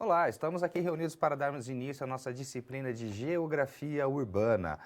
Olá, estamos aqui reunidos para darmos início à nossa disciplina de Geografia Urbana.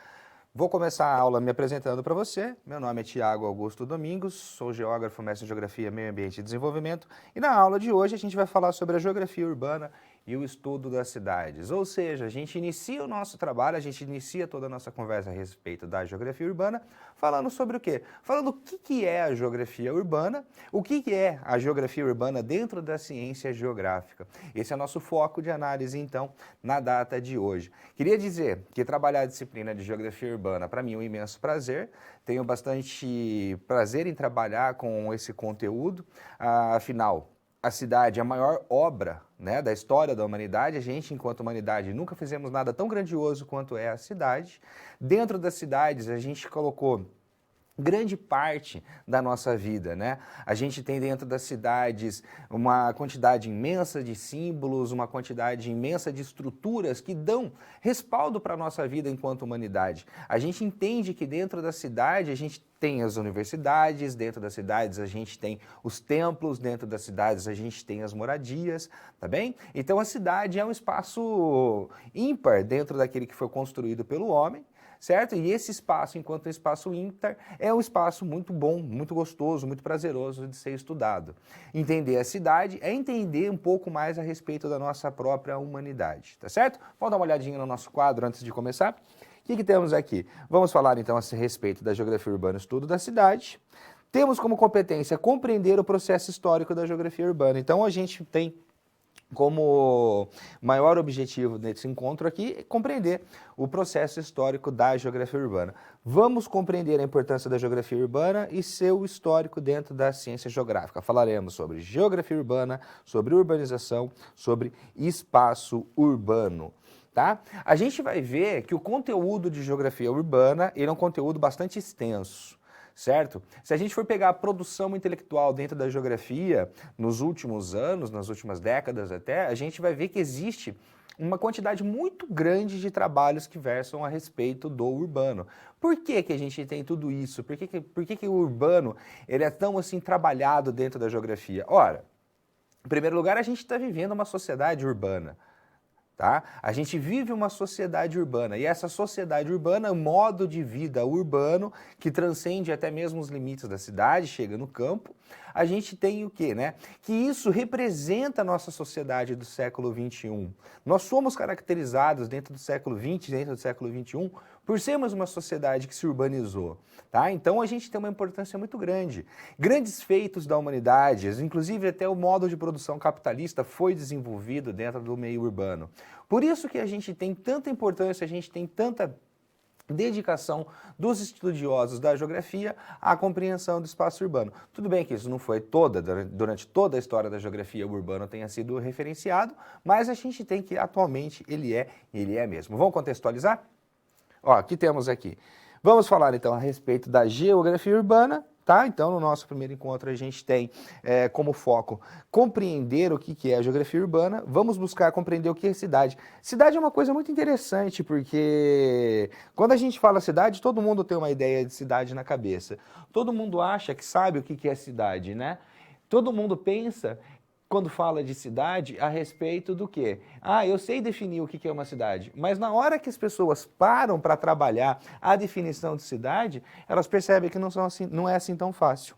Vou começar a aula me apresentando para você. Meu nome é Tiago Augusto Domingos, sou geógrafo, mestre em Geografia, Meio Ambiente e Desenvolvimento. E na aula de hoje a gente vai falar sobre a geografia urbana e o estudo das cidades. Ou seja, a gente inicia o nosso trabalho, a gente inicia toda a nossa conversa a respeito da geografia urbana, falando sobre o quê? Falando o que é a geografia urbana, o que é a geografia urbana dentro da ciência geográfica. Esse é o nosso foco de análise, então, na data de hoje. Queria dizer que trabalhar a disciplina de geografia urbana, para mim, é um imenso prazer. Tenho bastante prazer em trabalhar com esse conteúdo, afinal, a cidade é a maior obra, né, da história da humanidade. A gente, enquanto humanidade, nunca fizemos nada tão grandioso quanto é a cidade. Dentro das cidades, a gente colocou grande parte da nossa vida, né? A gente tem dentro das cidades uma quantidade imensa de símbolos, uma quantidade imensa de estruturas que dão respaldo para a nossa vida enquanto humanidade. A gente entende que dentro da cidade a gente tem as universidades, dentro das cidades a gente tem os templos, dentro das cidades a gente tem as moradias, tá bem? Então a cidade é um espaço ímpar dentro daquele que foi construído pelo homem, certo? E esse espaço, enquanto espaço ímpar, é um espaço muito bom, muito gostoso, muito prazeroso de ser estudado. Entender a cidade é entender um pouco mais a respeito da nossa própria humanidade, tá certo? Vamos dar uma olhadinha no nosso quadro antes de começar? O que temos aqui? Vamos falar então a respeito da geografia urbana, estudo da cidade. Temos como competência compreender o processo histórico da geografia urbana. Então a gente tem como maior objetivo desse encontro aqui é compreender o processo histórico da geografia urbana. Vamos compreender a importância da geografia urbana e seu histórico dentro da ciência geográfica. Falaremos sobre geografia urbana, sobre urbanização, sobre espaço urbano. Tá? A gente vai ver que o conteúdo de geografia urbana ele é um conteúdo bastante extenso. Certo? Se a gente for pegar a produção intelectual dentro da geografia, nos últimos anos, nas últimas décadas até, a gente vai ver que existe uma quantidade muito grande de trabalhos que versam a respeito do urbano. Por que que a gente tem tudo isso? Por que o urbano ele é tão assim trabalhado dentro da geografia? Ora, em primeiro lugar, a gente está vivendo uma sociedade urbana. Tá? A gente vive uma sociedade urbana e essa sociedade urbana é um modo de vida urbano que transcende até mesmo os limites da cidade, chega no campo. A gente tem o quê, né? Que isso representa a nossa sociedade do século XXI. Nós somos caracterizados dentro do século XX, dentro do século XXI, por sermos uma sociedade que se urbanizou. Tá? Então a gente tem uma importância muito grande. Grandes feitos da humanidade, inclusive até o modo de produção capitalista foi desenvolvido dentro do meio urbano. Por isso que a gente tem tanta importância, a gente tem tanta dedicação dos estudiosos da geografia à compreensão do espaço urbano. Tudo bem que isso não foi durante toda a história da geografia, o urbano tenha sido referenciado, mas a gente tem que atualmente ele é mesmo. Vamos contextualizar? Ó, aqui temos aqui. Vamos falar então a respeito da geografia urbana, tá? Então no nosso primeiro encontro a gente tem como foco compreender o que é a geografia urbana. Vamos buscar compreender o que é cidade. Cidade é uma coisa muito interessante porque quando a gente fala cidade, todo mundo tem uma ideia de cidade na cabeça. Todo mundo acha que sabe o que é cidade, né? Todo mundo pensa quando fala de cidade, a respeito do quê? Ah, eu sei definir o que é uma cidade, mas na hora que as pessoas param para trabalhar a definição de cidade, elas percebem que não é assim tão fácil.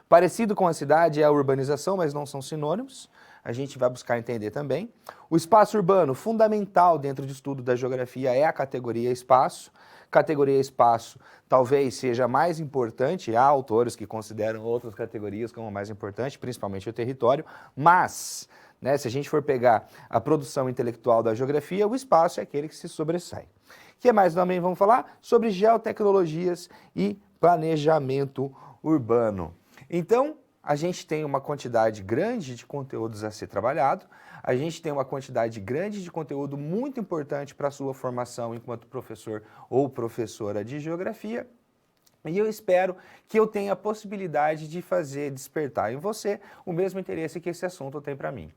Parecido com a cidade é a urbanização, mas não são sinônimos. A gente vai buscar entender também. O espaço urbano, fundamental dentro do estudo da geografia, é a categoria espaço. Categoria espaço talvez seja mais importante, há autores que consideram outras categorias como mais importante, principalmente o território, mas, né, se a gente for pegar a produção intelectual da geografia, o espaço é aquele que se sobressai. O que mais também vamos falar? Sobre geotecnologias e planejamento urbano. Então, a gente tem uma quantidade grande de conteúdos a ser trabalhado, a gente tem uma quantidade grande de conteúdo muito importante para a sua formação enquanto professor ou professora de geografia, e eu espero que eu tenha a possibilidade de fazer despertar em você o mesmo interesse que esse assunto tem para mim.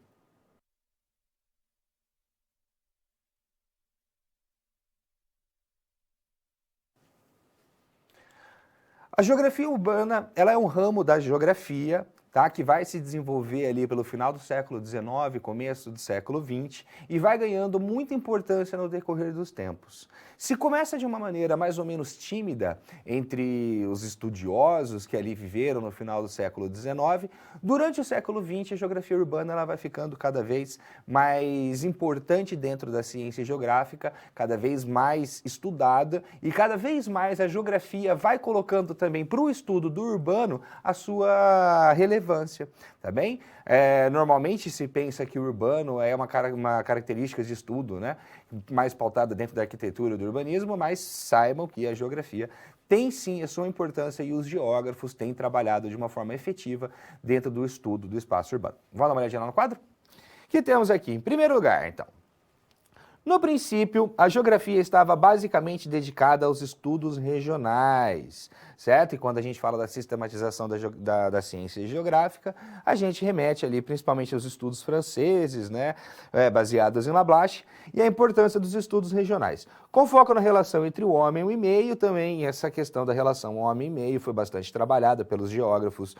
A geografia urbana, ela é um ramo da geografia tá? Que vai se desenvolver ali pelo final do século XIX, começo do século XX, e vai ganhando muita importância no decorrer dos tempos. Se começa de uma maneira mais ou menos tímida entre os estudiosos que ali viveram no final do século XIX, durante o século XX a geografia urbana ela vai ficando cada vez mais importante dentro da ciência geográfica, cada vez mais estudada, e cada vez mais a geografia vai colocando também para o estudo do urbano a sua relevância, tá bem? Normalmente se pensa que o urbano é uma característica de estudo, né, mais pautada dentro da arquitetura e do urbanismo, mas saibam que a geografia tem sim a sua importância e os geógrafos têm trabalhado de uma forma efetiva dentro do estudo do espaço urbano. Vamos dar uma olhadinha lá no quadro? O que temos aqui? Em primeiro lugar, então, no princípio, a geografia estava basicamente dedicada aos estudos regionais, certo? E quando a gente fala da sistematização da ciência geográfica, a gente remete ali principalmente aos estudos franceses, né, baseados em Lablache, e a importância dos estudos regionais. Com foco na relação entre o homem e o meio, também essa questão da relação homem e meio foi bastante trabalhada pelos geógrafos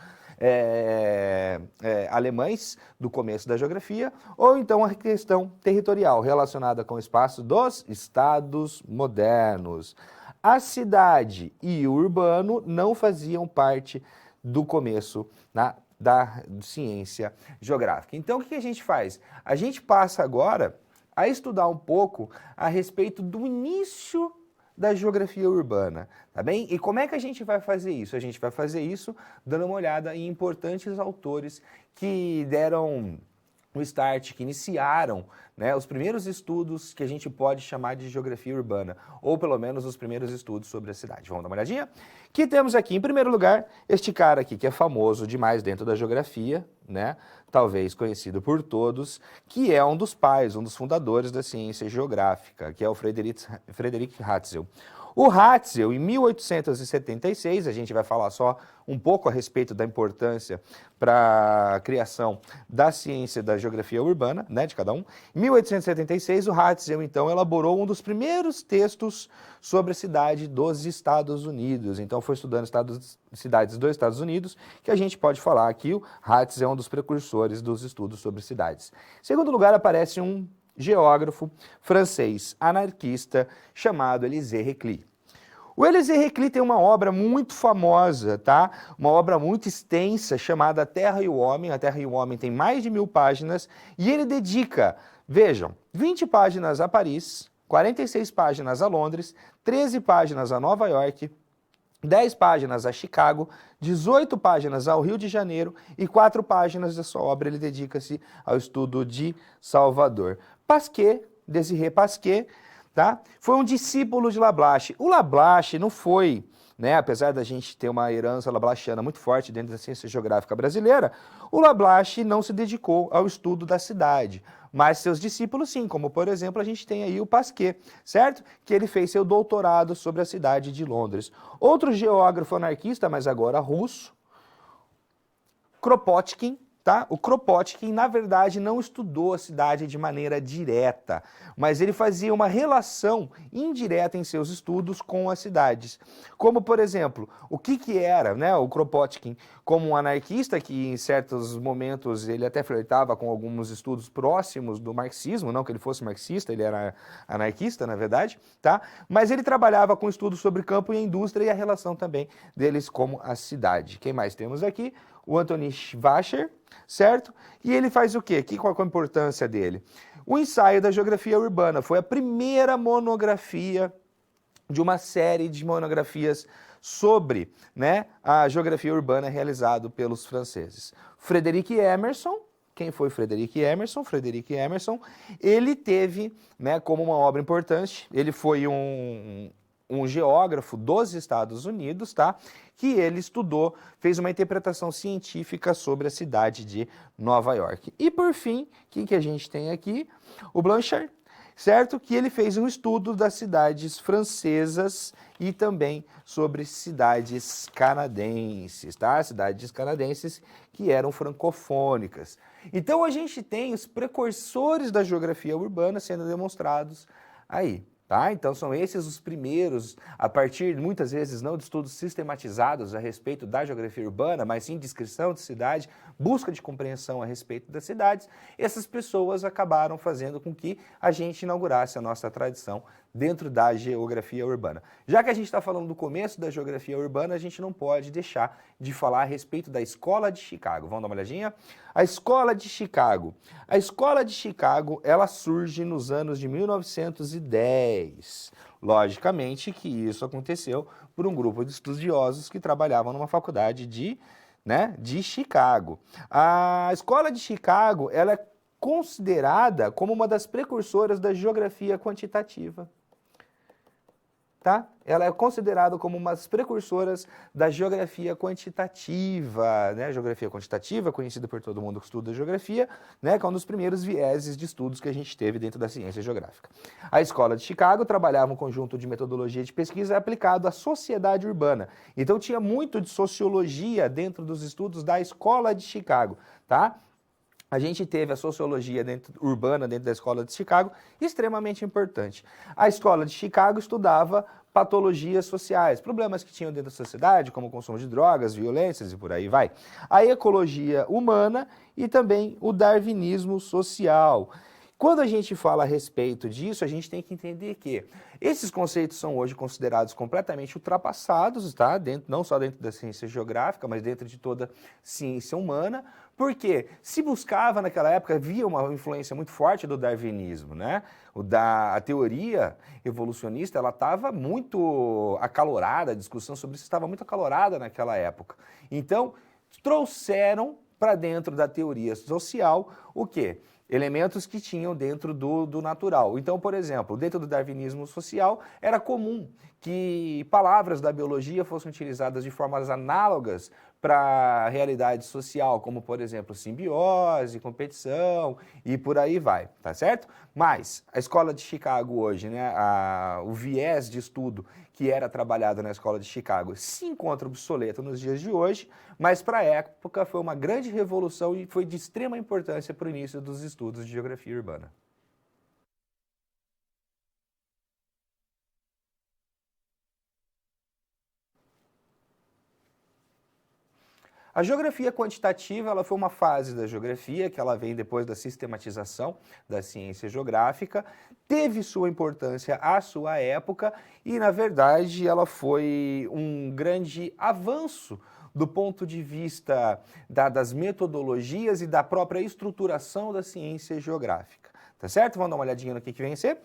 alemães do começo da geografia, ou então a questão territorial relacionada com o espaço dos estados modernos. A cidade e o urbano não faziam parte do começo da ciência geográfica. Então, o que a gente faz? A gente passa agora a estudar um pouco a respeito do início da geografia urbana, tá bem? E como é que a gente vai fazer isso? A gente vai fazer isso dando uma olhada em importantes autores que deram o start, que iniciaram, né, os primeiros estudos que a gente pode chamar de geografia urbana, ou pelo menos os primeiros estudos sobre a cidade. Vamos dar uma olhadinha? Que temos aqui, em primeiro lugar, este cara aqui, que é famoso demais dentro da geografia, né, talvez conhecido por todos, que é um dos pais, um dos fundadores da ciência geográfica, que é o Frederick Hatzel. O Hatzel, em 1876, a gente vai falar só um pouco a respeito da importância para a criação da ciência da geografia urbana, né, de cada um. Em 1876, o Hatzel, então, elaborou um dos primeiros textos sobre a cidade dos Estados Unidos. Então, foi estudando cidades dos Estados Unidos, que a gente pode falar aqui, o Hatzel é um dos precursores dos estudos sobre cidades. Em segundo lugar, aparece um geógrafo francês anarquista chamado Élisée Reclus. O Élisée Reclus tem uma obra muito famosa, tá? Uma obra muito extensa chamada A Terra e o Homem. A Terra e o Homem tem mais de 1000 páginas e ele dedica, vejam, 20 páginas a Paris, 46 páginas a Londres, 13 páginas a Nova York, 10 páginas a Chicago, 18 páginas ao Rio de Janeiro e 4 páginas da sua obra ele dedica-se ao estudo de Salvador. Pasquier, Désiré Pasquier, tá? Foi um discípulo de Lablache. O Lablache não foi, né, apesar da gente ter uma herança lablachiana muito forte dentro da ciência geográfica brasileira, o Lablache não se dedicou ao estudo da cidade, mas seus discípulos sim, como por exemplo a gente tem aí o Pasquier, certo? Que ele fez seu doutorado sobre a cidade de Londres. Outro geógrafo anarquista, mas agora russo, Kropotkin, tá? O Kropotkin, na verdade, não estudou a cidade de maneira direta, mas ele fazia uma relação indireta em seus estudos com as cidades. Como, por exemplo, o que era, né, o Kropotkin como um anarquista, que em certos momentos ele até flertava com alguns estudos próximos do marxismo, não que ele fosse marxista, ele era anarquista, na verdade, tá? Mas ele trabalhava com estudos sobre campo e indústria e a relação também deles como a cidade. Quem mais temos aqui? O Anthony Schwacher, certo? E ele faz o quê? Qual é a importância dele? O ensaio da geografia urbana foi a primeira monografia de uma série de monografias sobre, né, a geografia urbana realizado pelos franceses. Frederic Emerson, quem foi Frederic Emerson? Frederic Emerson, ele teve, né, como uma obra importante, ele foi um geógrafo dos Estados Unidos, tá? Que ele estudou, fez uma interpretação científica sobre a cidade de Nova York. E por fim, quem que a gente tem aqui? O Blanchard, certo? Que ele fez um estudo das cidades francesas e também sobre cidades canadenses, tá? Cidades canadenses que eram francofônicas. Então a gente tem os precursores da geografia urbana sendo demonstrados aí. Tá? Então, são esses os primeiros, a partir, muitas vezes, não de estudos sistematizados a respeito da geografia urbana, mas sim descrição de cidade, busca de compreensão a respeito das cidades, essas pessoas acabaram fazendo com que a gente inaugurasse a nossa tradição dentro da geografia urbana. Já que a gente está falando do começo da geografia urbana, a gente não pode deixar de falar a respeito da Escola de Chicago. Vamos dar uma olhadinha? A Escola de Chicago. A Escola de Chicago, ela surge nos anos de 1910. Logicamente que isso aconteceu por um grupo de estudiosos que trabalhavam numa faculdade de Chicago. A Escola de Chicago, ela é considerada como uma das precursoras da geografia quantitativa. Tá? Ela é considerada como uma das precursoras da geografia quantitativa, né? Geografia quantitativa, conhecida por todo mundo que estuda geografia, né? Que é um dos primeiros vieses de estudos que a gente teve dentro da ciência geográfica. A Escola de Chicago trabalhava um conjunto de metodologia de pesquisa aplicado à sociedade urbana. Então tinha muito de sociologia dentro dos estudos da Escola de Chicago, tá? A gente teve a sociologia urbana dentro da Escola de Chicago, extremamente importante. A Escola de Chicago estudava patologias sociais, problemas que tinham dentro da sociedade, como o consumo de drogas, violências e por aí vai. A ecologia humana e também o darwinismo social. Quando a gente fala a respeito disso, a gente tem que entender que esses conceitos são hoje considerados completamente ultrapassados, tá? Não só dentro da ciência geográfica, mas dentro de toda ciência humana, porque se buscava naquela época, havia uma influência muito forte do darwinismo, né? A teoria evolucionista, ela estava muito acalorada, a discussão sobre isso estava muito acalorada naquela época. Então, trouxeram para dentro da teoria social o quê? Elementos que tinham dentro do natural. Então, por exemplo, dentro do darwinismo social, era comum que palavras da biologia fossem utilizadas de formas análogas para a realidade social, como, por exemplo, simbiose, competição e por aí vai, tá certo? Mas a Escola de Chicago hoje, né, o viés de estudo que era trabalhado na Escola de Chicago se encontra obsoleto nos dias de hoje, mas para a época foi uma grande revolução e foi de extrema importância para o início dos estudos de geografia urbana. A geografia quantitativa, ela foi uma fase da geografia que ela vem depois da sistematização da ciência geográfica, teve sua importância à sua época e, na verdade, ela foi um grande avanço do ponto de vista das metodologias e da própria estruturação da ciência geográfica. Tá certo? Vamos dar uma olhadinha no que vem a ser?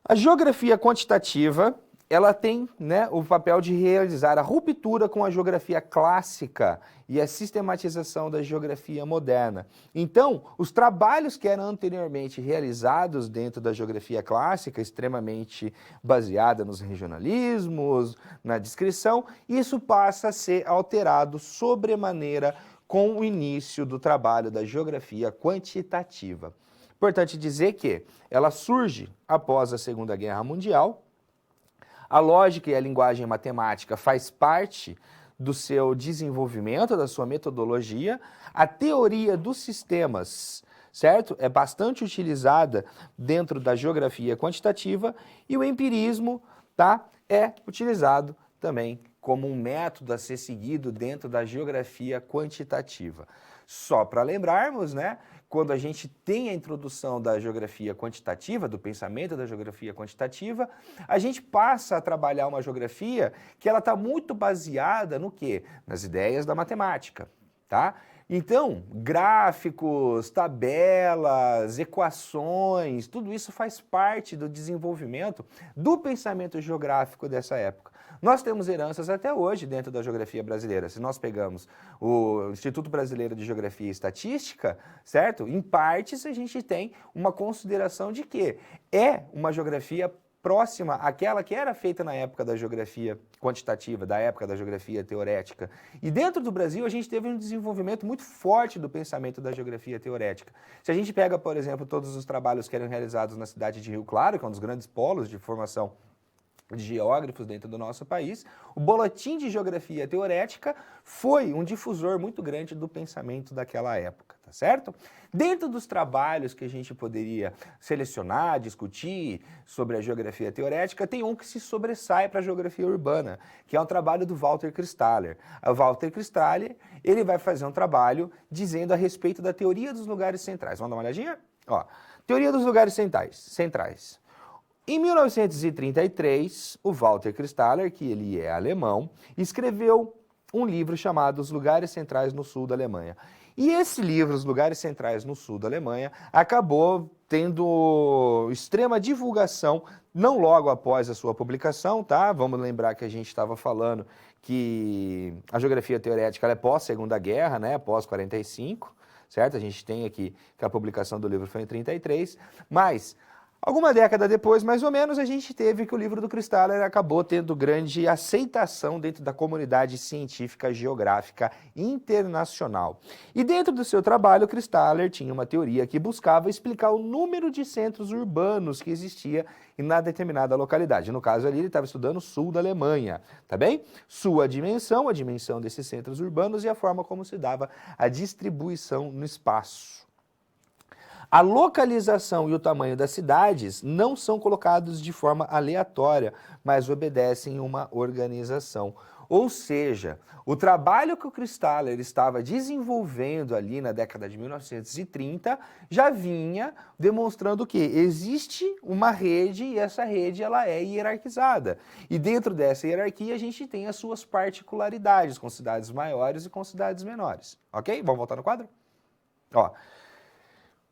A geografia quantitativa, ela tem, né, o papel de realizar a ruptura com a geografia clássica e a sistematização da geografia moderna. Então, os trabalhos que eram anteriormente realizados dentro da geografia clássica, extremamente baseada nos regionalismos, na descrição, isso passa a ser alterado sobremaneira com o início do trabalho da geografia quantitativa. Importante dizer que ela surge após a Segunda Guerra Mundial. A lógica e a linguagem matemática faz parte do seu desenvolvimento, da sua metodologia. A teoria dos sistemas, certo? É bastante utilizada dentro da geografia quantitativa e o empirismo, tá? É utilizado também como um método a ser seguido dentro da geografia quantitativa. Só para lembrarmos, né? Quando a gente tem a introdução da geografia quantitativa, do pensamento da geografia quantitativa, a gente passa a trabalhar uma geografia que ela está muito baseada no quê? Nas ideias da matemática, tá? Então, gráficos, tabelas, equações, tudo isso faz parte do desenvolvimento do pensamento geográfico dessa época. Nós temos heranças até hoje dentro da geografia brasileira. Se nós pegamos o Instituto Brasileiro de Geografia e Estatística, certo? Em partes a gente tem uma consideração de que é uma geografia próxima àquela que era feita na época da geografia quantitativa, da época da geografia teorética. E dentro do Brasil a gente teve um desenvolvimento muito forte do pensamento da geografia teorética. Se a gente pega, por exemplo, todos os trabalhos que eram realizados na cidade de Rio Claro, que é um dos grandes polos de formação de geógrafos dentro do nosso país, o Boletim de Geografia Teorética foi um difusor muito grande do pensamento daquela época, tá certo? Dentro dos trabalhos que a gente poderia selecionar, discutir sobre a geografia teorética, tem um que se sobressai para a geografia urbana, que é um trabalho do Walter Christaller. O Walter Christaller, ele vai fazer um trabalho dizendo a respeito da teoria dos lugares centrais. Vamos dar uma olhadinha? Ó, teoria dos lugares centrais. Em 1933, o Walter Christaller, que ele é alemão, escreveu um livro chamado Os Lugares Centrais no Sul da Alemanha. E esse livro, Os Lugares Centrais no Sul da Alemanha, acabou tendo extrema divulgação, não logo após a sua publicação, tá? Vamos lembrar que a gente estava falando que a geografia teorética ela é pós-Segunda Guerra, né? Pós-45, certo? A gente tem aqui que a publicação do livro foi em 33, mas alguma década depois, mais ou menos, a gente teve que o livro do Christaller acabou tendo grande aceitação dentro da comunidade científica geográfica internacional. E dentro do seu trabalho, o Christaller tinha uma teoria que buscava explicar o número de centros urbanos que existia em uma determinada localidade. No caso ali, ele estava estudando o sul da Alemanha, tá bem? Sua dimensão, a dimensão desses centros urbanos e a forma como se dava a distribuição no espaço. A localização e o tamanho das cidades não são colocados de forma aleatória, mas obedecem uma organização. Ou seja, o trabalho que o Christaller estava desenvolvendo ali na década de 1930 já vinha demonstrando que existe uma rede e essa rede ela é hierarquizada. E dentro dessa hierarquia a gente tem as suas particularidades, com cidades maiores e com cidades menores. Ok? Vamos voltar no quadro? Ó.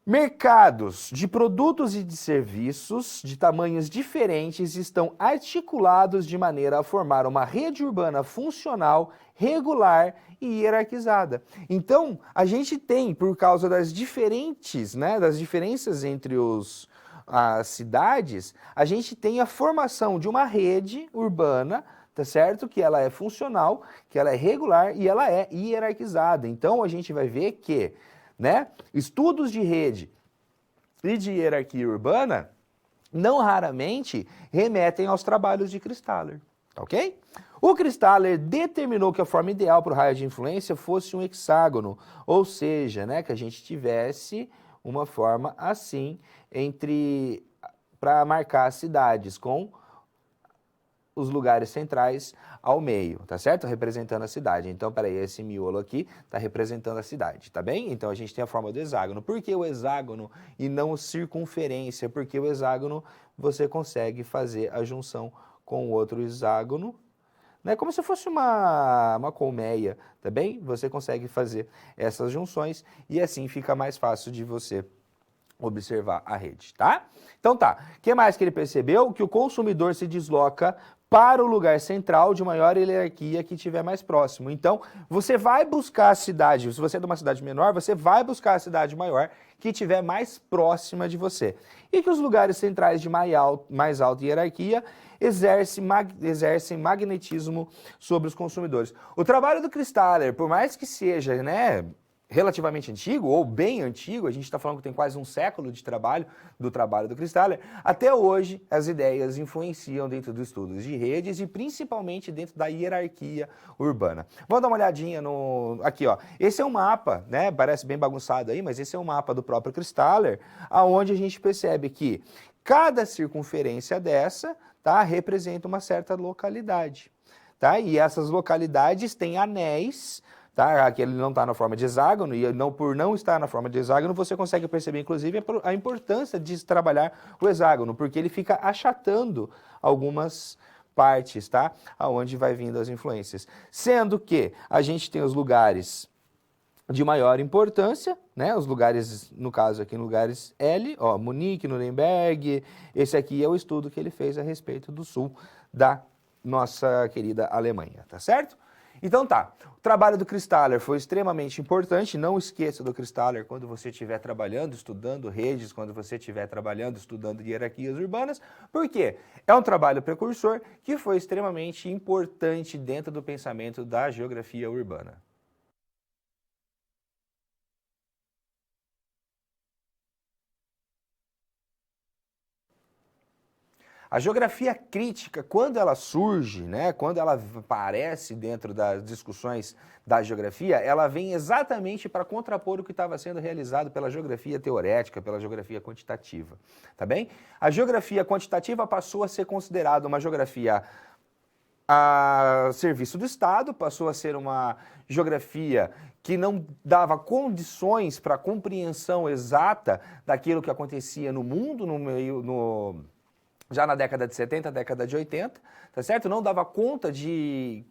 Mercados de produtos e de serviços de tamanhos diferentes estão articulados de maneira a formar uma rede urbana funcional, regular e hierarquizada. Então, a gente tem, por causa das das diferenças entre as cidades, a gente tem a formação de uma rede urbana, tá certo? Que ela é funcional, que ela é regular e ela é hierarquizada. Então, a gente vai ver que estudos de rede e de hierarquia urbana não raramente remetem aos trabalhos de Christaller, ok? O Christaller determinou que a forma ideal para o raio de influência fosse um hexágono, ou seja, que a gente tivesse uma forma assim para marcar as cidades com os lugares centrais ao meio, tá certo? Representando a cidade. Então, peraí, esse miolo aqui está representando a cidade, tá bem? Então, a gente tem a forma do hexágono. Por que o hexágono e não circunferência? Porque o hexágono você consegue fazer a junção com o outro hexágono, como se fosse uma colmeia, tá bem? Você consegue fazer essas junções e assim fica mais fácil de você observar a rede, tá? Então tá, o que mais que ele percebeu? Que o consumidor se desloca para o lugar central de maior hierarquia que estiver mais próximo. Então, você vai buscar a cidade, se você é de uma cidade menor, você vai buscar a cidade maior que estiver mais próxima de você. E que os lugares centrais de mais alta hierarquia exercem magnetismo sobre os consumidores. O trabalho do Christaller, por mais que seja, relativamente antigo, ou bem antigo, a gente está falando que tem quase um século de trabalho do Christaller, até hoje as ideias influenciam dentro dos estudos de redes e principalmente dentro da hierarquia urbana. Vamos dar uma olhadinha aqui, ó. Esse é um mapa, parece bem bagunçado aí, mas esse é um mapa do próprio Christaller, aonde a gente percebe que cada circunferência dessa, representa uma certa localidade, E essas localidades têm anéis. Aqui ele não está na forma de hexágono, e por não estar na forma de hexágono, você consegue perceber, inclusive, a importância de trabalhar o hexágono, porque ele fica achatando algumas partes, aonde vai vindo as influências. Sendo que a gente tem os lugares de maior importância, os lugares, no caso aqui, lugares L, ó, Munique, Nuremberg, esse aqui é o estudo que ele fez a respeito do sul da nossa querida Alemanha, tá certo? Então tá, o trabalho do Christaller foi extremamente importante, não esqueça do Christaller quando você estiver trabalhando, estudando redes, quando você estiver trabalhando, estudando hierarquias urbanas, porque é um trabalho precursor que foi extremamente importante dentro do pensamento da geografia urbana. A geografia crítica, quando ela surge, né, quando ela aparece dentro das discussões da geografia, ela vem exatamente para contrapor o que estava sendo realizado pela geografia teorética, pela geografia quantitativa, tá bem? A geografia quantitativa passou a ser considerada uma geografia a serviço do Estado, passou a ser uma geografia que não dava condições para a compreensão exata daquilo que acontecia no mundo, já na década de 70, década de 80, tá certo? Não dava conta de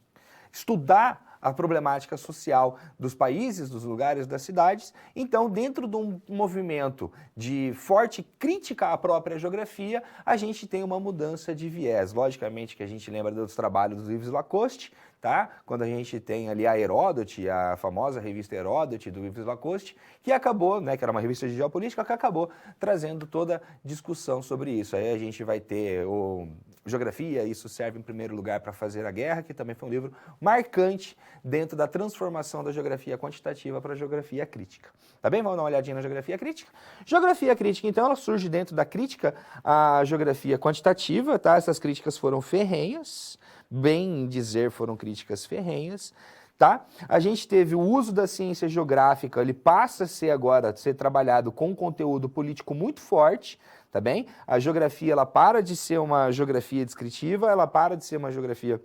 estudar a problemática social dos países, dos lugares, das cidades. Então, dentro de um movimento de forte crítica à própria geografia, a gente tem uma mudança de viés. Logicamente que a gente lembra dos trabalhos do Yves Lacoste, tá? Quando a gente tem ali a Heródoto, a famosa revista Heródoto do Yves Lacoste, que acabou, né, que era uma revista de geopolítica, que acabou trazendo toda discussão sobre isso. Aí a gente vai ter o Geografia, isso serve em primeiro lugar para fazer a guerra, que também foi um livro marcante dentro da transformação da geografia quantitativa para a geografia crítica. Tá bem? Vamos dar uma olhadinha na geografia crítica? Geografia crítica, então, ela surge dentro da crítica à geografia quantitativa, tá? Essas críticas foram ferrenhas, bem dizer, foram críticas ferrenhas, tá? A gente teve o uso da ciência geográfica, ele passa a ser agora, a ser trabalhado com um conteúdo político muito forte, tá bem? A geografia, ela para de ser uma geografia descritiva, ela para de ser uma geografia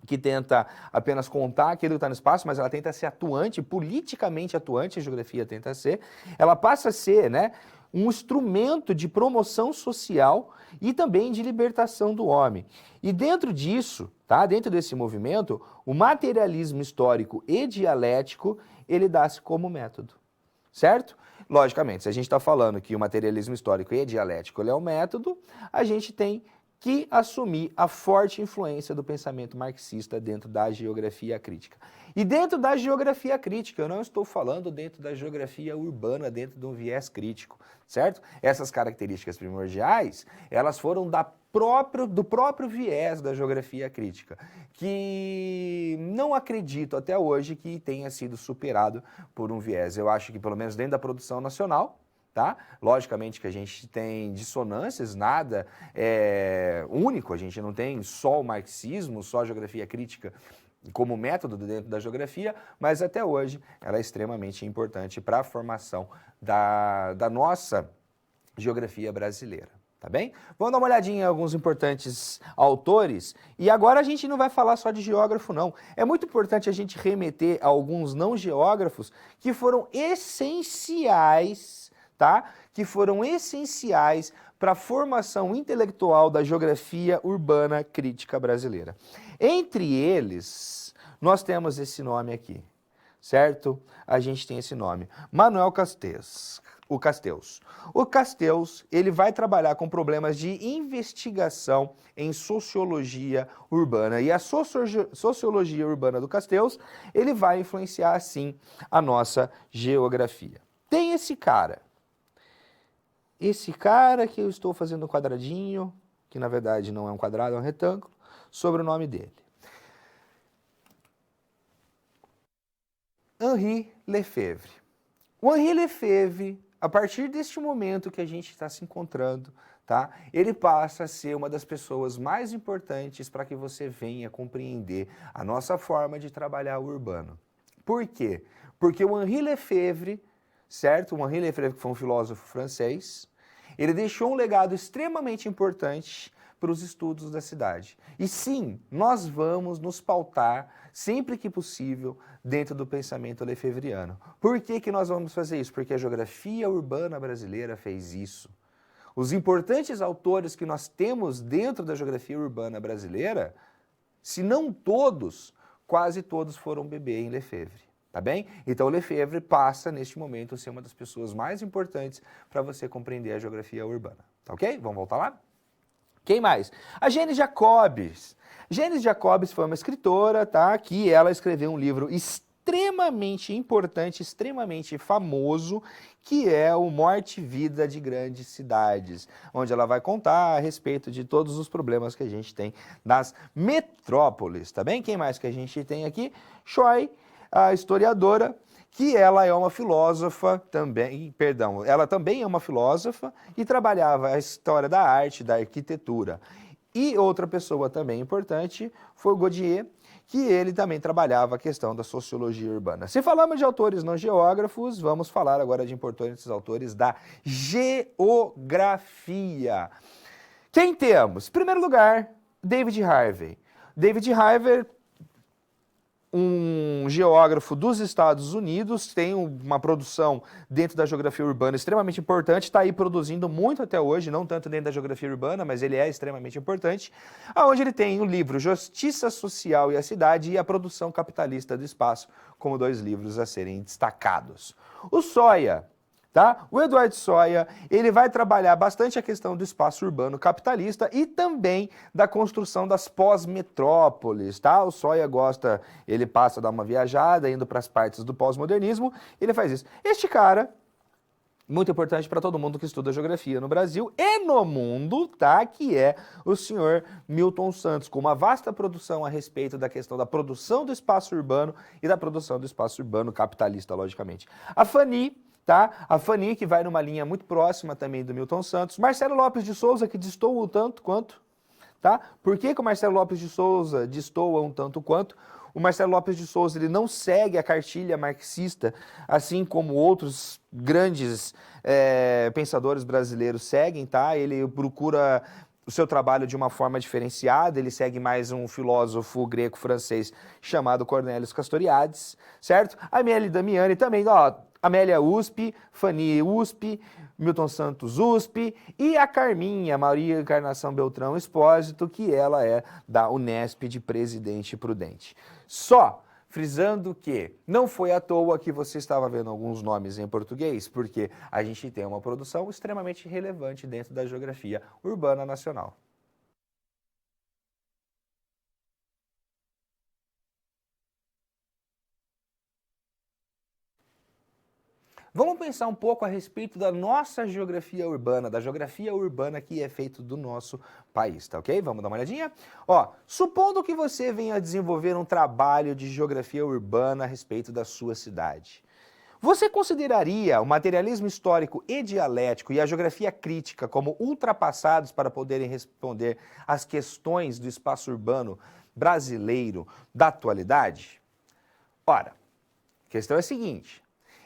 que tenta apenas contar aquilo que está no espaço, mas ela tenta ser atuante, politicamente atuante, a geografia tenta ser. Ela passa a ser, né, um instrumento de promoção social e também de libertação do homem. E dentro disso, tá, dentro desse movimento, o materialismo histórico e dialético, ele dá-se como método, certo? Logicamente, se a gente está falando que o materialismo histórico e dialético ele é um método, a gente tem que assumir a forte influência do pensamento marxista dentro da geografia crítica. E dentro da geografia crítica, eu não estou falando dentro da geografia urbana, dentro de um viés crítico, certo? Essas características primordiais, elas foram do próprio viés da geografia crítica, que não acredito até hoje que tenha sido superado por um viés. Eu acho que pelo menos dentro da produção nacional, tá? Logicamente que a gente tem dissonâncias, nada é único, a gente não tem só o marxismo, só a geografia crítica como método dentro da geografia, mas até hoje ela é extremamente importante para a formação da nossa geografia brasileira. Tá bem? Vamos dar uma olhadinha em alguns importantes autores. E agora a gente não vai falar só de geógrafo, não. É muito importante a gente remeter a alguns não geógrafos que foram essenciais, tá? Que foram essenciais para a formação intelectual da geografia urbana crítica brasileira. Entre eles, nós temos esse nome aqui, certo? A gente tem esse nome, Manuel Castells. O Castells, ele vai trabalhar com problemas de investigação em sociologia urbana. E a sociologia urbana do Castells, ele vai influenciar, assim, a nossa geografia. Tem esse cara que eu estou fazendo um quadradinho, que na verdade não é um quadrado, é um retângulo, sobre o nome dele. Henri Lefebvre. O Henri Lefebvre, a partir deste momento que a gente está se encontrando, tá? Ele passa a ser uma das pessoas mais importantes para que você venha compreender a nossa forma de trabalhar o urbano. Por quê? Porque o Henri Lefebvre, certo? O Henri Lefebvre, que foi um filósofo francês, ele deixou um legado extremamente importante para os estudos da cidade. E sim, nós vamos nos pautar, sempre que possível, dentro do pensamento lefebvriano. Por que nós vamos fazer isso? Porque a geografia urbana brasileira fez isso. Os importantes autores que nós temos dentro da geografia urbana brasileira, se não todos, quase todos foram beber em Lefebvre. Tá bem? Então, Lefebvre passa, neste momento, a ser uma das pessoas mais importantes para você compreender a geografia urbana. Tá ok? Vamos voltar lá? Quem mais? A Jane Jacobs. Jane Jacobs foi uma escritora, tá? Que ela escreveu um livro extremamente importante, extremamente famoso, que é o Morte e Vida de Grandes Cidades, onde ela vai contar a respeito de todos os problemas que a gente tem nas metrópoles, tá bem? Quem mais que a gente tem aqui? Choi, a historiadora, que ela é uma filósofa também, perdão, ela também é uma filósofa e trabalhava a história da arte, da arquitetura. E outra pessoa também importante foi o Godier, que ele também trabalhava a questão da sociologia urbana. Se falamos de autores não geógrafos, vamos falar agora de importantes autores da geografia. Quem temos? Em primeiro lugar, David Harvey. David Harvey, um geógrafo dos Estados Unidos, tem uma produção dentro da geografia urbana extremamente importante, está aí produzindo muito até hoje, não tanto dentro da geografia urbana, mas ele é extremamente importante, onde ele tem o livro Justiça Social e a Cidade e a Produção Capitalista do Espaço, como 2 livros a serem destacados. O Soia, tá? O Eduardo Soia, ele vai trabalhar bastante a questão do espaço urbano capitalista e também da construção das pós-metrópoles, tá? O Soia gosta, ele passa a dar uma viajada, indo para as partes do pós-modernismo, ele faz isso. Este cara, muito importante para todo mundo que estuda geografia no Brasil e no mundo, tá? Que é o senhor Milton Santos, com uma vasta produção a respeito da questão da produção do espaço urbano e da produção do espaço urbano capitalista, logicamente. A Fanny, tá? A Fanny, que vai numa linha muito próxima também do Milton Santos. Marcelo Lopes de Souza, que destoa o tanto quanto, tá? Por que o Marcelo Lopes de Souza destoa um tanto quanto? O Marcelo Lopes de Souza, ele não segue a cartilha marxista, assim como outros grandes pensadores brasileiros seguem, tá? Ele procura o seu trabalho de uma forma diferenciada, ele segue mais um filósofo greco-francês chamado Cornelius Castoriadis, certo? A Amélie Damiani também, ó, Amélia USP, Fanny USP, Milton Santos USP e a Carminha, Maria Encarnação Beltrão Expósito, que ela é da Unesp de Presidente Prudente. Só frisando que não foi à toa que você estava vendo alguns nomes em português, porque a gente tem uma produção extremamente relevante dentro da geografia urbana nacional. Vamos pensar um pouco a respeito da nossa geografia urbana, da geografia urbana que é feito do nosso país, tá ok? Vamos dar uma olhadinha? Ó, supondo que você venha desenvolver um trabalho de geografia urbana a respeito da sua cidade. Você consideraria o materialismo histórico e dialético e a geografia crítica como ultrapassados para poderem responder às questões do espaço urbano brasileiro da atualidade? Ora, a questão é a seguinte.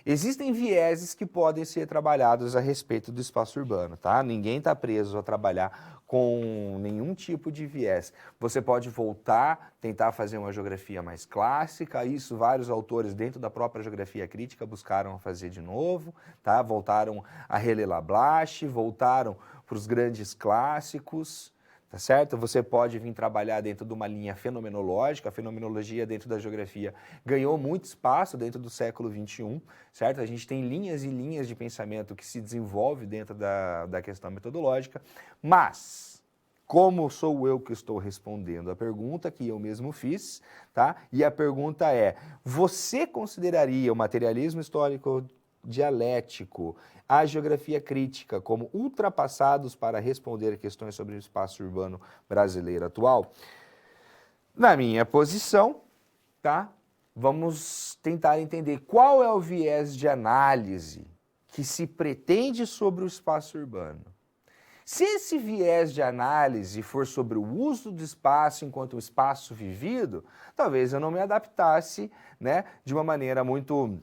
Existem vieses que podem ser trabalhados a respeito do espaço urbano, tá? Ninguém está preso a trabalhar com nenhum tipo de viés. Você pode voltar, tentar fazer uma geografia mais clássica, isso vários autores dentro da própria geografia crítica buscaram fazer de novo, tá? Voltaram a René Lablache, voltaram para os grandes clássicos, tá certo? Você pode vir trabalhar dentro de uma linha fenomenológica, a fenomenologia dentro da geografia ganhou muito espaço dentro do século XXI, certo? A gente tem linhas e linhas de pensamento que se desenvolve dentro da questão metodológica, mas, como sou eu que estou respondendo a pergunta que eu mesmo fiz, tá? E a pergunta é, você consideraria o materialismo histórico dialético, a geografia crítica como ultrapassados para responder questões sobre o espaço urbano brasileiro atual? Na minha posição, tá? Vamos tentar entender qual é o viés de análise que se pretende sobre o espaço urbano. Se esse viés de análise for sobre o uso do espaço enquanto um espaço vivido, talvez eu não me adaptasse, né, de uma maneira muito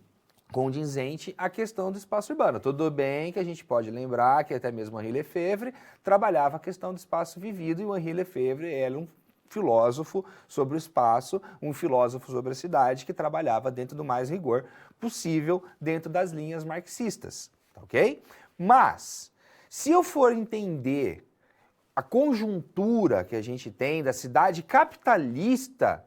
condizente à questão do espaço urbano. Tudo bem que a gente pode lembrar que até mesmo Henri Lefebvre trabalhava a questão do espaço vivido e o Henri Lefebvre era um filósofo sobre o espaço, um filósofo sobre a cidade que trabalhava dentro do mais rigor possível dentro das linhas marxistas, tá ok? Mas, se eu for entender a conjuntura que a gente tem da cidade capitalista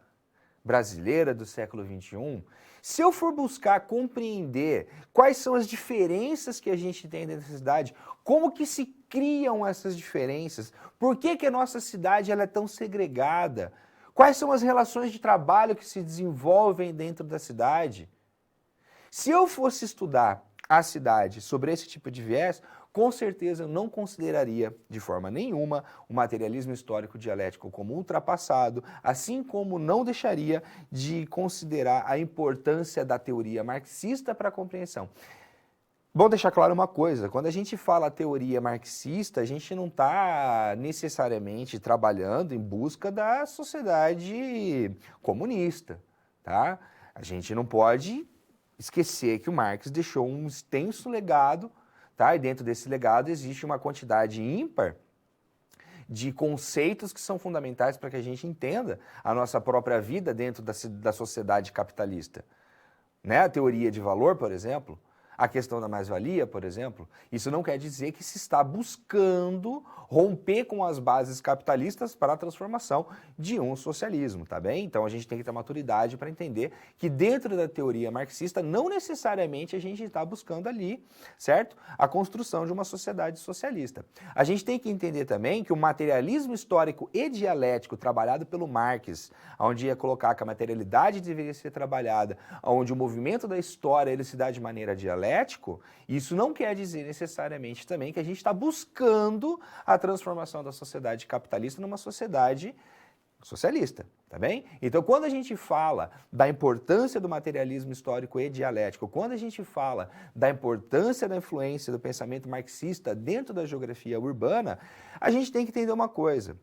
brasileira do século XXI, se eu for buscar compreender quais são as diferenças que a gente tem dentro da cidade, como que se criam essas diferenças, por que a nossa cidade ela é tão segregada, quais são as relações de trabalho que se desenvolvem dentro da cidade. Se eu fosse estudar a cidade sobre esse tipo de viés, com certeza eu não consideraria de forma nenhuma o materialismo histórico dialético como ultrapassado, assim como não deixaria de considerar a importância da teoria marxista para a compreensão. Bom deixar claro uma coisa, quando a gente fala teoria marxista, a gente não está necessariamente trabalhando em busca da sociedade comunista, tá? A gente não pode esquecer que o Marx deixou um extenso legado, tá? E dentro desse legado existe uma quantidade ímpar de conceitos que são fundamentais para que a gente entenda a nossa própria vida dentro da sociedade capitalista. Né? A teoria de valor, por exemplo, a questão da mais-valia, por exemplo, isso não quer dizer que se está buscando romper com as bases capitalistas para a transformação de um socialismo, tá bem? Então a gente tem que ter maturidade para entender que dentro da teoria marxista não necessariamente a gente está buscando ali, certo? A construção de uma sociedade socialista. A gente tem que entender também que o materialismo histórico e dialético trabalhado pelo Marx, onde ia colocar que a materialidade deveria ser trabalhada, onde o movimento da história ele se dá de maneira dialética, isso não quer dizer necessariamente também que a gente está buscando a transformação da sociedade capitalista numa sociedade socialista, tá bem? Então, quando a gente fala da importância do materialismo histórico e dialético, quando a gente fala da importância da influência do pensamento marxista dentro da geografia urbana, a gente tem que entender uma coisa.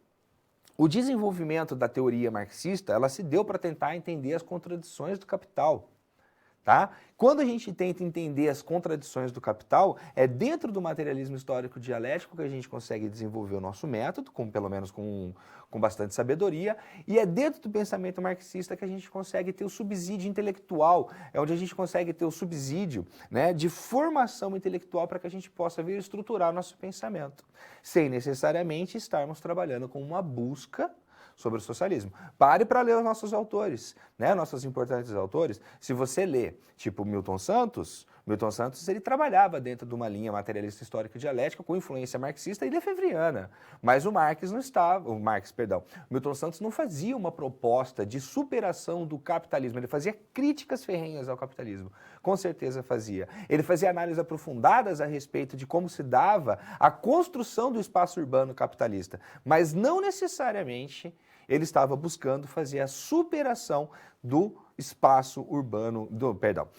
O desenvolvimento da teoria marxista, ela se deu para tentar entender as contradições do capital. Tá? Quando a gente tenta entender as contradições do capital, é dentro do materialismo histórico dialético que a gente consegue desenvolver o nosso método, pelo menos com bastante sabedoria, e é dentro do pensamento marxista que a gente consegue ter o subsídio intelectual, é onde a gente consegue ter o subsídio, né, de formação intelectual para que a gente possa vir estruturar nosso pensamento, sem necessariamente estarmos trabalhando com uma busca sobre o socialismo. Pare para ler os nossos autores, né? Nossos importantes autores. Se você lê, tipo Milton Santos ele trabalhava dentro de uma linha materialista histórica dialética com influência marxista e lefebvriana. Mas o Milton Santos não fazia uma proposta de superação do capitalismo, ele fazia críticas ferrenhas ao capitalismo. Com certeza fazia. Ele fazia análises aprofundadas a respeito de como se dava a construção do espaço urbano capitalista, mas não necessariamente ele estava buscando fazer a superação do espaço urbano,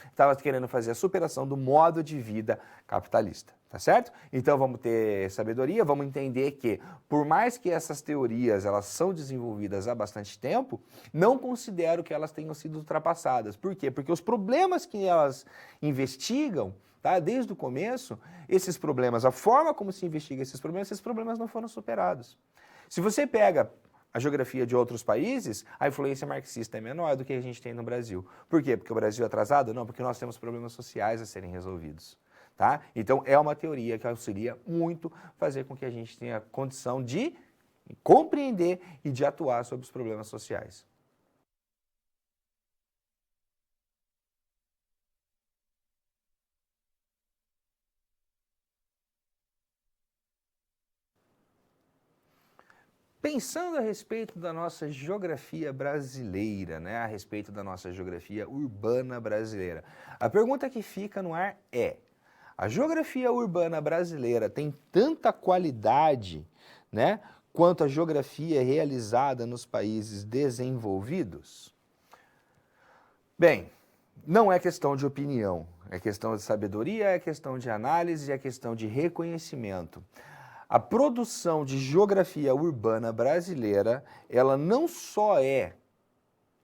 estava querendo fazer a superação do modo de vida capitalista, tá certo? Então vamos ter sabedoria, vamos entender que por mais que essas teorias elas são desenvolvidas há bastante tempo, não considero que elas tenham sido ultrapassadas. Por quê? Porque os problemas que elas investigam, tá, desde o começo, esses problemas, a forma como se investiga esses problemas não foram superados. Se você pega a geografia de outros países, a influência marxista é menor do que a gente tem no Brasil. Por quê? Porque o Brasil é atrasado? Não, porque nós temos problemas sociais a serem resolvidos. Tá? Então, é uma teoria que auxilia muito fazer com que a gente tenha condição de compreender e de atuar sobre os problemas sociais. Pensando a respeito da nossa geografia brasileira, né, a respeito da nossa geografia urbana brasileira, a pergunta que fica no ar é: a geografia urbana brasileira tem tanta qualidade, né, quanto a geografia realizada nos países desenvolvidos? Bem, não é questão de opinião, é questão de sabedoria, é questão de análise, é questão de reconhecimento. A produção de geografia urbana brasileira, ela não só é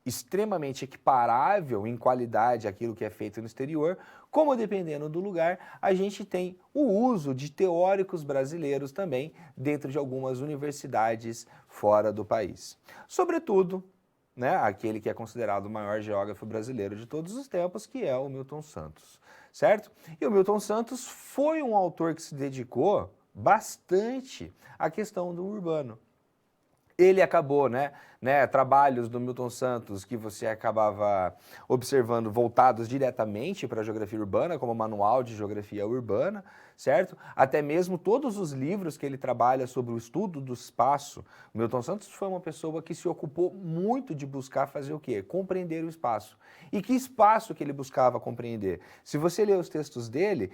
extremamente equiparável em qualidade àquilo que é feito no exterior, como dependendo do lugar, a gente tem o uso de teóricos brasileiros também dentro de algumas universidades fora do país. Sobretudo, né, aquele que é considerado o maior geógrafo brasileiro de todos os tempos, que é o Milton Santos, certo? E o Milton Santos foi um autor que se dedicou bastante à questão do urbano. ele acabou, trabalhos do Milton Santos que você acabava observando voltados diretamente para a geografia urbana, como o Manual de Geografia Urbana, certo? Até mesmo todos os livros que ele trabalha sobre o estudo do espaço. O Milton Santos foi uma pessoa que se ocupou muito de buscar fazer o quê? Compreender o espaço. E que espaço que ele buscava compreender? Se você ler os textos dele,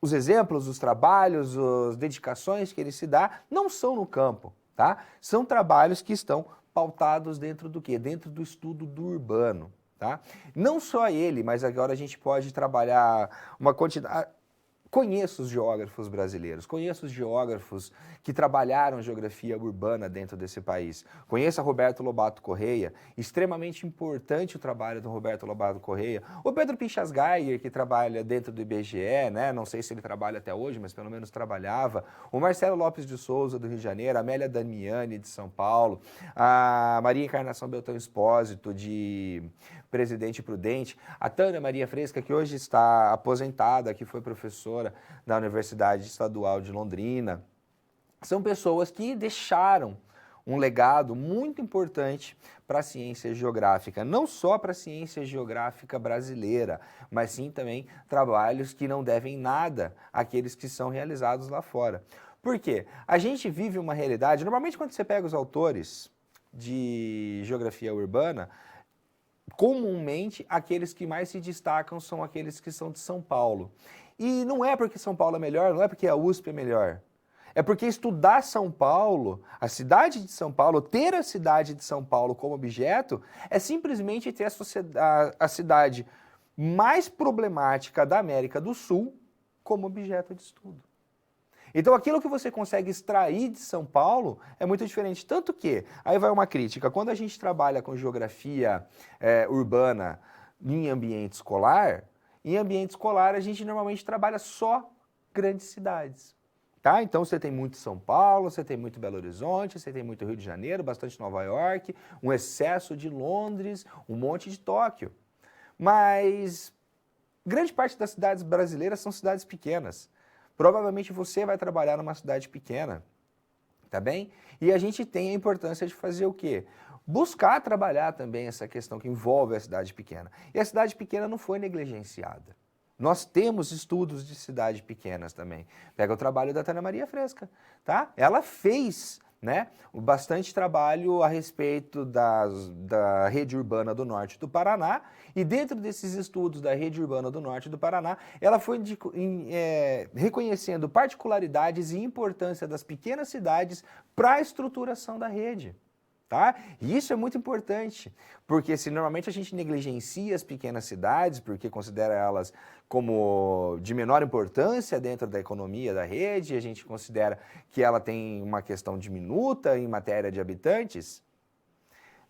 os exemplos, os trabalhos, as dedicações que ele se dá não são no campo, tá? São trabalhos que estão pautados dentro do quê? Dentro do estudo do urbano, tá? Não só ele, mas agora a gente pode trabalhar uma quantidade... Conheço os geógrafos brasileiros, conheço os geógrafos que trabalharam geografia urbana dentro desse país. Conheço a Roberto Lobato Correia, extremamente importante o trabalho do Roberto Lobato Correia. O Pedro Pinchas Geiger, que trabalha dentro do IBGE, não sei se ele trabalha até hoje, mas pelo menos trabalhava. O Marcelo Lopes de Souza, do Rio de Janeiro, a Amélia Damiani, de São Paulo, a Maria Encarnação Beltrão Espósito, de Presidente Prudente, a Tânia Maria Fresca, que hoje está aposentada, que foi professora da Universidade Estadual de Londrina. São pessoas que deixaram um legado muito importante para a ciência geográfica, não só para a ciência geográfica brasileira, mas sim também trabalhos que não devem nada àqueles que são realizados lá fora. Por quê? A gente vive uma realidade, normalmente quando você pega os autores de geografia urbana, comumente aqueles que mais se destacam são aqueles que são de São Paulo. E não é porque São Paulo é melhor, não é porque a USP é melhor. É porque estudar São Paulo, a cidade de São Paulo, ter a cidade de São Paulo como objeto, é simplesmente ter a cidade mais problemática da América do Sul como objeto de estudo. Então aquilo que você consegue extrair de São Paulo é muito diferente. Tanto que, aí vai uma crítica, quando a gente trabalha com geografia urbana em ambiente escolar a gente normalmente trabalha só grandes cidades. Tá? Então você tem muito São Paulo, você tem muito Belo Horizonte, você tem muito Rio de Janeiro, bastante Nova York, um excesso de Londres, um monte de Tóquio. Mas grande parte das cidades brasileiras são cidades pequenas. Provavelmente você vai trabalhar numa cidade pequena, tá bem? E a gente tem a importância de fazer o quê? Buscar trabalhar também essa questão que envolve a cidade pequena. E a cidade pequena não foi negligenciada. Nós temos estudos de cidades pequenas também. Pega o trabalho da Tânia Maria Fresca, tá? Ela fez bastante trabalho a respeito da rede urbana do norte do Paraná, e dentro desses estudos da rede urbana do norte do Paraná, ela foi reconhecendo particularidades e importância das pequenas cidades para a estruturação da rede. Tá? E isso é muito importante, porque se normalmente a gente negligencia as pequenas cidades, porque considera elas como de menor importância dentro da economia da rede, a gente considera que ela tem uma questão diminuta em matéria de habitantes,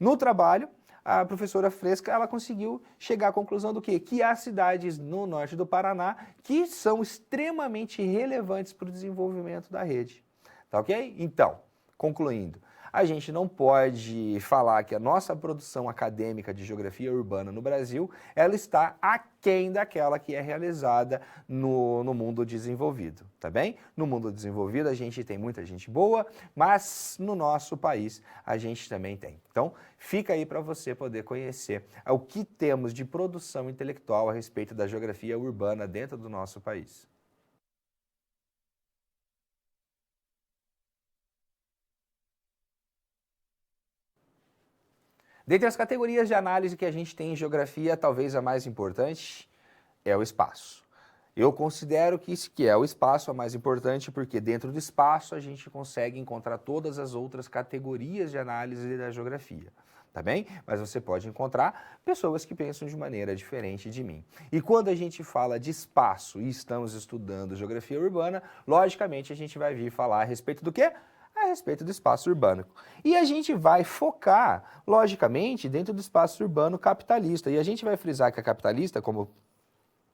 no trabalho, a professora Fresca ela conseguiu chegar à conclusão do quê? Que há cidades no norte do Paraná que são extremamente relevantes para o desenvolvimento da rede. Tá ok? Então, concluindo, a gente não pode falar que a nossa produção acadêmica de geografia urbana no Brasil, ela está aquém daquela que é realizada no mundo desenvolvido, tá bem? No mundo desenvolvido a gente tem muita gente boa, mas no nosso país a gente também tem. Então, fica aí para você poder conhecer o que temos de produção intelectual a respeito da geografia urbana dentro do nosso país. Dentre as categorias de análise que a gente tem em geografia, talvez a mais importante é o espaço. Eu considero que isso que é o espaço a mais importante porque dentro do espaço a gente consegue encontrar todas as outras categorias de análise da geografia. Tá bem? Mas você pode encontrar pessoas que pensam de maneira diferente de mim. E quando a gente fala de espaço e estamos estudando geografia urbana, logicamente a gente vai vir falar a respeito do quê? A respeito do espaço urbano. E a gente vai focar, logicamente, dentro do espaço urbano capitalista. E a gente vai frisar que a capitalista, como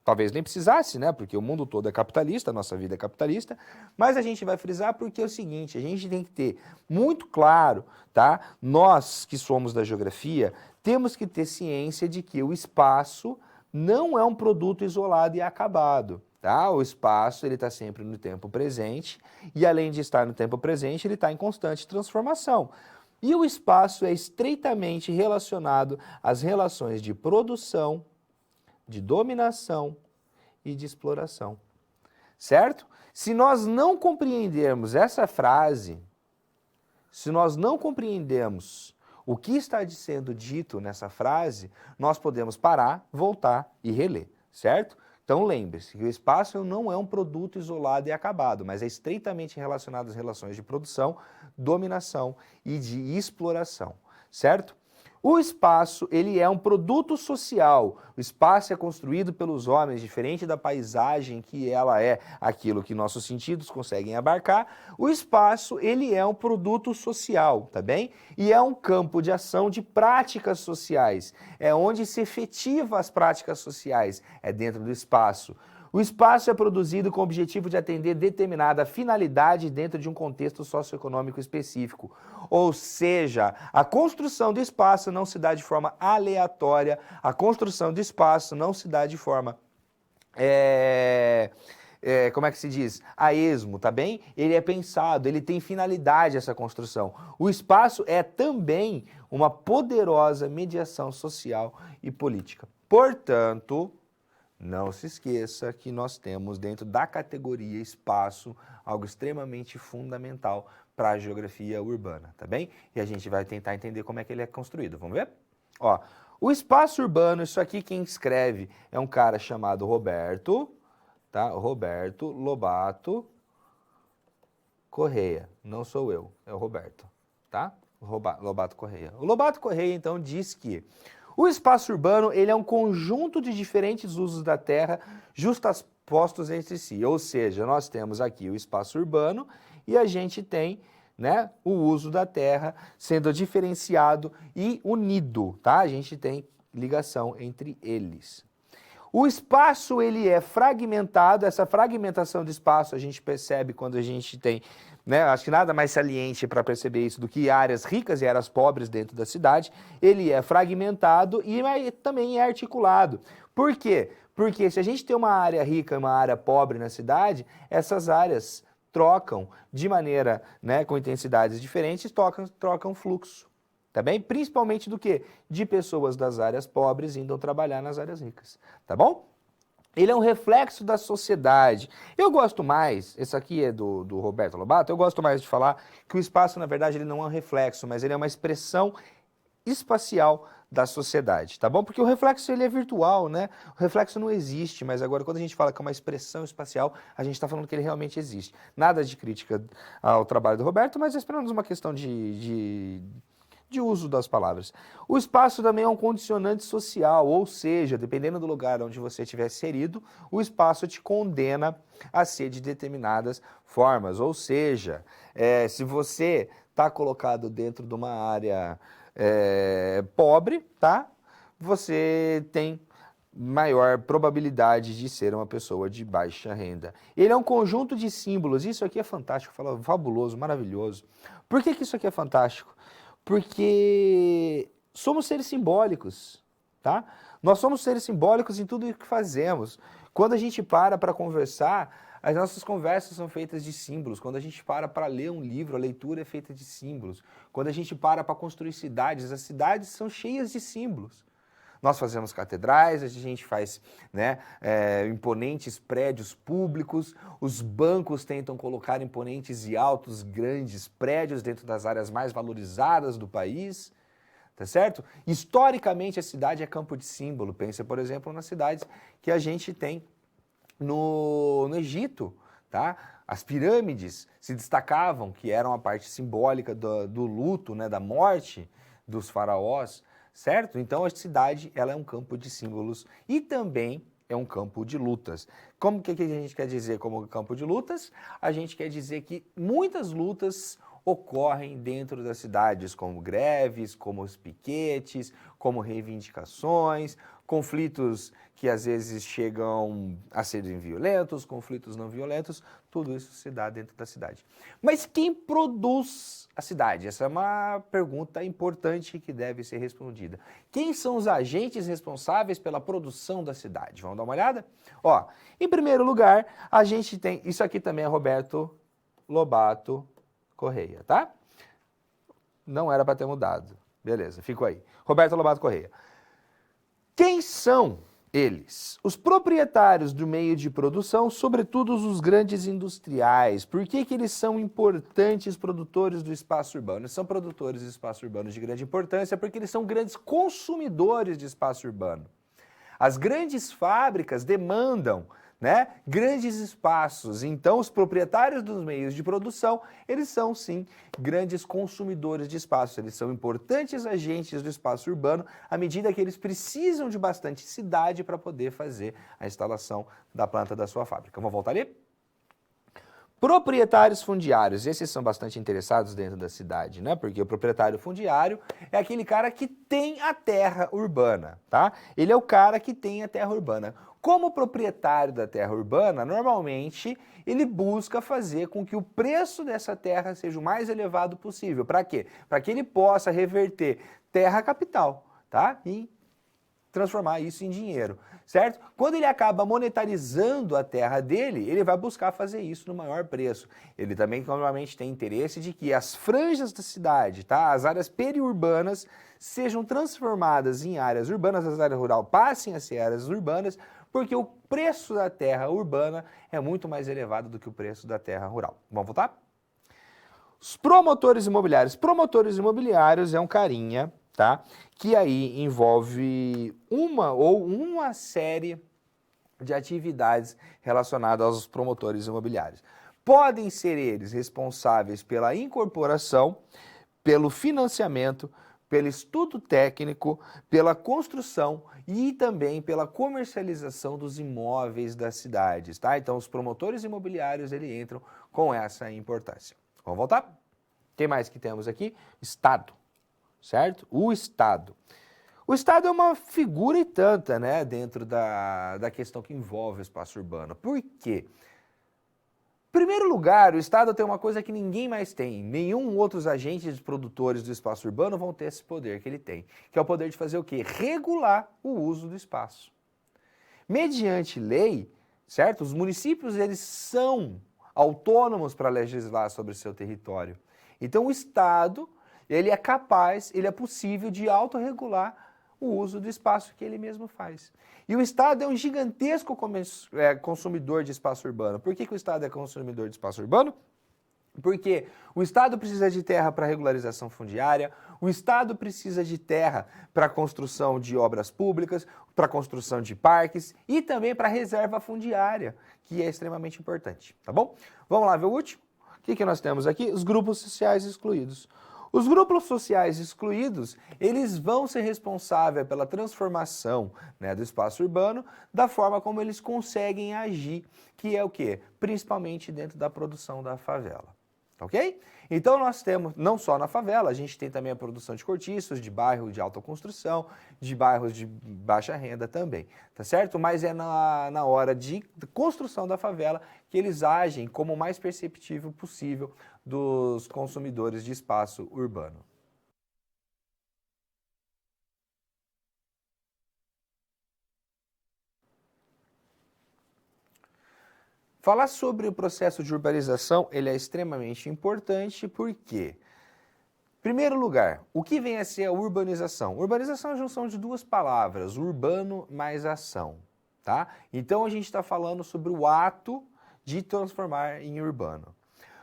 talvez nem precisasse, porque o mundo todo é capitalista, a nossa vida é capitalista, mas a gente vai frisar porque é o seguinte, a gente tem que ter muito claro, tá? Nós que somos da geografia, temos que ter ciência de que o espaço não é um produto isolado e acabado. Tá? O espaço ele está sempre no tempo presente e, além de estar no tempo presente, ele está em constante transformação. E o espaço é estreitamente relacionado às relações de produção, de dominação e de exploração. Certo? Se nós não compreendermos essa frase, se nós não compreendemos o que está sendo dito nessa frase, nós podemos parar, voltar e reler, certo? Então lembre-se que o espaço não é um produto isolado e acabado, mas é estreitamente relacionado às relações de produção, dominação e de exploração, certo? O espaço, ele é um produto social. O espaço é construído pelos homens, diferente da paisagem, que ela é aquilo que nossos sentidos conseguem abarcar. O espaço, ele é um produto social, tá bem? E é um campo de ação de práticas sociais. É onde se efetiva as práticas sociais, é dentro do espaço. O espaço é produzido com o objetivo de atender determinada finalidade dentro de um contexto socioeconômico específico. Ou seja, a construção do espaço não se dá de forma aleatória, a construção do espaço não se dá de forma, como é que se diz? A esmo, tá bem? Ele é pensado, ele tem finalidade essa construção. O espaço é também uma poderosa mediação social e política. Portanto, não se esqueça que nós temos dentro da categoria espaço algo extremamente fundamental para a geografia urbana, tá bem? E a gente vai tentar entender como é que ele é construído, vamos ver? Ó, o espaço urbano, isso aqui quem escreve é um cara chamado Roberto, tá? Roberto Lobato Correia, não sou eu, é o Roberto, tá? Lobato Correia. O Lobato Correia, então, diz que o espaço urbano ele é um conjunto de diferentes usos da terra justapostos entre si. Ou seja, nós temos aqui o espaço urbano e a gente tem, né, o uso da terra sendo diferenciado e unido, tá? A gente tem ligação entre eles. O espaço ele é fragmentado, essa fragmentação do espaço a gente percebe quando a gente tem, né, acho que nada mais saliente para perceber isso do que áreas ricas e áreas pobres dentro da cidade. Ele é fragmentado e também é articulado. Por quê? Porque se a gente tem uma área rica e uma área pobre na cidade, essas áreas trocam de maneira, né, com intensidades diferentes, trocam fluxo. Tá bem? Principalmente do quê? De pessoas das áreas pobres indo trabalhar nas áreas ricas. Tá bom? Ele é um reflexo da sociedade. Eu gosto mais, esse aqui é do Roberto Lobato, eu gosto mais de falar que o espaço, na verdade, ele não é um reflexo, mas ele é uma expressão espacial da sociedade, tá bom? Porque o reflexo ele é virtual, né? O reflexo não existe, mas agora quando a gente fala que é uma expressão espacial, a gente está falando que ele realmente existe. Nada de crítica ao trabalho do Roberto, mas é apenas uma questão de uso das palavras. O espaço também é um condicionante social, ou seja, dependendo do lugar onde você estiver inserido, o espaço te condena a ser de determinadas formas. Ou seja, se você está colocado dentro de uma área pobre, tá? Você tem maior probabilidade de ser uma pessoa de baixa renda. Ele é um conjunto de símbolos, isso aqui é fantástico, fabuloso, maravilhoso. Por que isso aqui é fantástico? Porque somos seres simbólicos, tá? Nós somos seres simbólicos em tudo o que fazemos. Quando a gente para conversar, as nossas conversas são feitas de símbolos. Quando a gente para ler um livro, a leitura é feita de símbolos. Quando a gente para construir cidades, as cidades são cheias de símbolos. Nós fazemos catedrais, a gente faz, né, imponentes prédios públicos, os bancos tentam colocar imponentes e altos, grandes prédios dentro das áreas mais valorizadas do país, tá certo? Historicamente a cidade é campo de símbolo, pensa, por exemplo, nas cidades que a gente tem no Egito, tá? As pirâmides se destacavam, que eram a parte simbólica do luto, né, da morte dos faraós, certo? Então a cidade ela é um campo de símbolos e também é um campo de lutas. Como que a gente quer dizer como campo de lutas? A gente quer dizer que muitas lutas ocorrem dentro das cidades, como greves, como os piquetes, como reivindicações, conflitos que às vezes chegam a serem violentos, conflitos não violentos, tudo isso se dá dentro da cidade. Mas quem produz a cidade? Essa é uma pergunta importante que deve ser respondida. Quem são os agentes responsáveis pela produção da cidade? Vamos dar uma olhada? Ó, em primeiro lugar, a gente tem, isso aqui também é Roberto Lobato Correia, tá? Não era para ter mudado. Beleza, ficou aí. Roberto Lobato Correia. Quem são eles? Os proprietários do meio de produção, sobretudo os grandes industriais. Por que eles são importantes produtores do espaço urbano? Eles são produtores de espaço urbano de grande importância porque eles são grandes consumidores de espaço urbano. As grandes fábricas demandam, né, grandes espaços, então os proprietários dos meios de produção, eles são sim grandes consumidores de espaço, eles são importantes agentes do espaço urbano à medida que eles precisam de bastante cidade para poder fazer a instalação da planta da sua fábrica. Vamos voltar ali? Proprietários fundiários, esses são bastante interessados dentro da cidade, né? Porque o proprietário fundiário é aquele cara que tem a terra urbana, tá? Ele é o cara que tem a terra urbana. Como proprietário da terra urbana, normalmente ele busca fazer com que o preço dessa terra seja o mais elevado possível. Para quê? Para que ele possa reverter terra capital, tá? E transformar isso em dinheiro, certo? Quando ele acaba monetarizando a terra dele, ele vai buscar fazer isso no maior preço. Ele também normalmente tem interesse de que as franjas da cidade, tá? As áreas periurbanas sejam transformadas em áreas urbanas, as áreas rurais passem a ser áreas urbanas, porque o preço da terra urbana é muito mais elevado do que o preço da terra rural. Vamos voltar? Os promotores imobiliários. Promotores imobiliários é um carinha, tá? Que aí envolve uma série de atividades relacionadas aos promotores imobiliários. Podem ser eles responsáveis pela incorporação, pelo financiamento, pelo estudo técnico, pela construção e também pela comercialização dos imóveis das cidades, tá? Então os promotores imobiliários, eles entram com essa importância. Vamos voltar? Quem mais que temos aqui? Estado, certo? O Estado. O Estado é uma figura e tanta, né, dentro da questão que envolve o espaço urbano. Por quê? Em primeiro lugar, o Estado tem uma coisa que ninguém mais tem. Nenhum outros agentes produtores do espaço urbano vão ter esse poder que ele tem, que é o poder de fazer o quê? Regular o uso do espaço. Mediante lei, certo? Os municípios, eles são autônomos para legislar sobre o seu território. Então, o Estado, ele é capaz, ele é possível de autorregular o uso do espaço que ele mesmo faz. E o Estado é um gigantesco consumidor de espaço urbano. Por que o Estado é consumidor de espaço urbano? Porque o Estado precisa de terra para regularização fundiária, o Estado precisa de terra para construção de obras públicas, para construção de parques e também para reserva fundiária, que é extremamente importante, tá bom? Vamos lá ver o último? O que nós temos aqui? Os grupos sociais excluídos. Os grupos sociais excluídos, eles vão ser responsáveis pela transformação, né, do espaço urbano, da forma como eles conseguem agir, que é o quê? Principalmente dentro da produção da favela. Ok? Então nós temos, não só na favela, a gente tem também a produção de cortiços, de bairros de alta construção, de bairros de baixa renda também, tá certo? Mas é na hora de construção da favela que eles agem como o mais perceptível possível dos consumidores de espaço urbano. Falar sobre o processo de urbanização, ele é extremamente importante porque, em primeiro lugar, o que vem a ser a urbanização? Urbanização é a junção de duas palavras, urbano mais ação, tá? Então a gente está falando sobre o ato de transformar em urbano.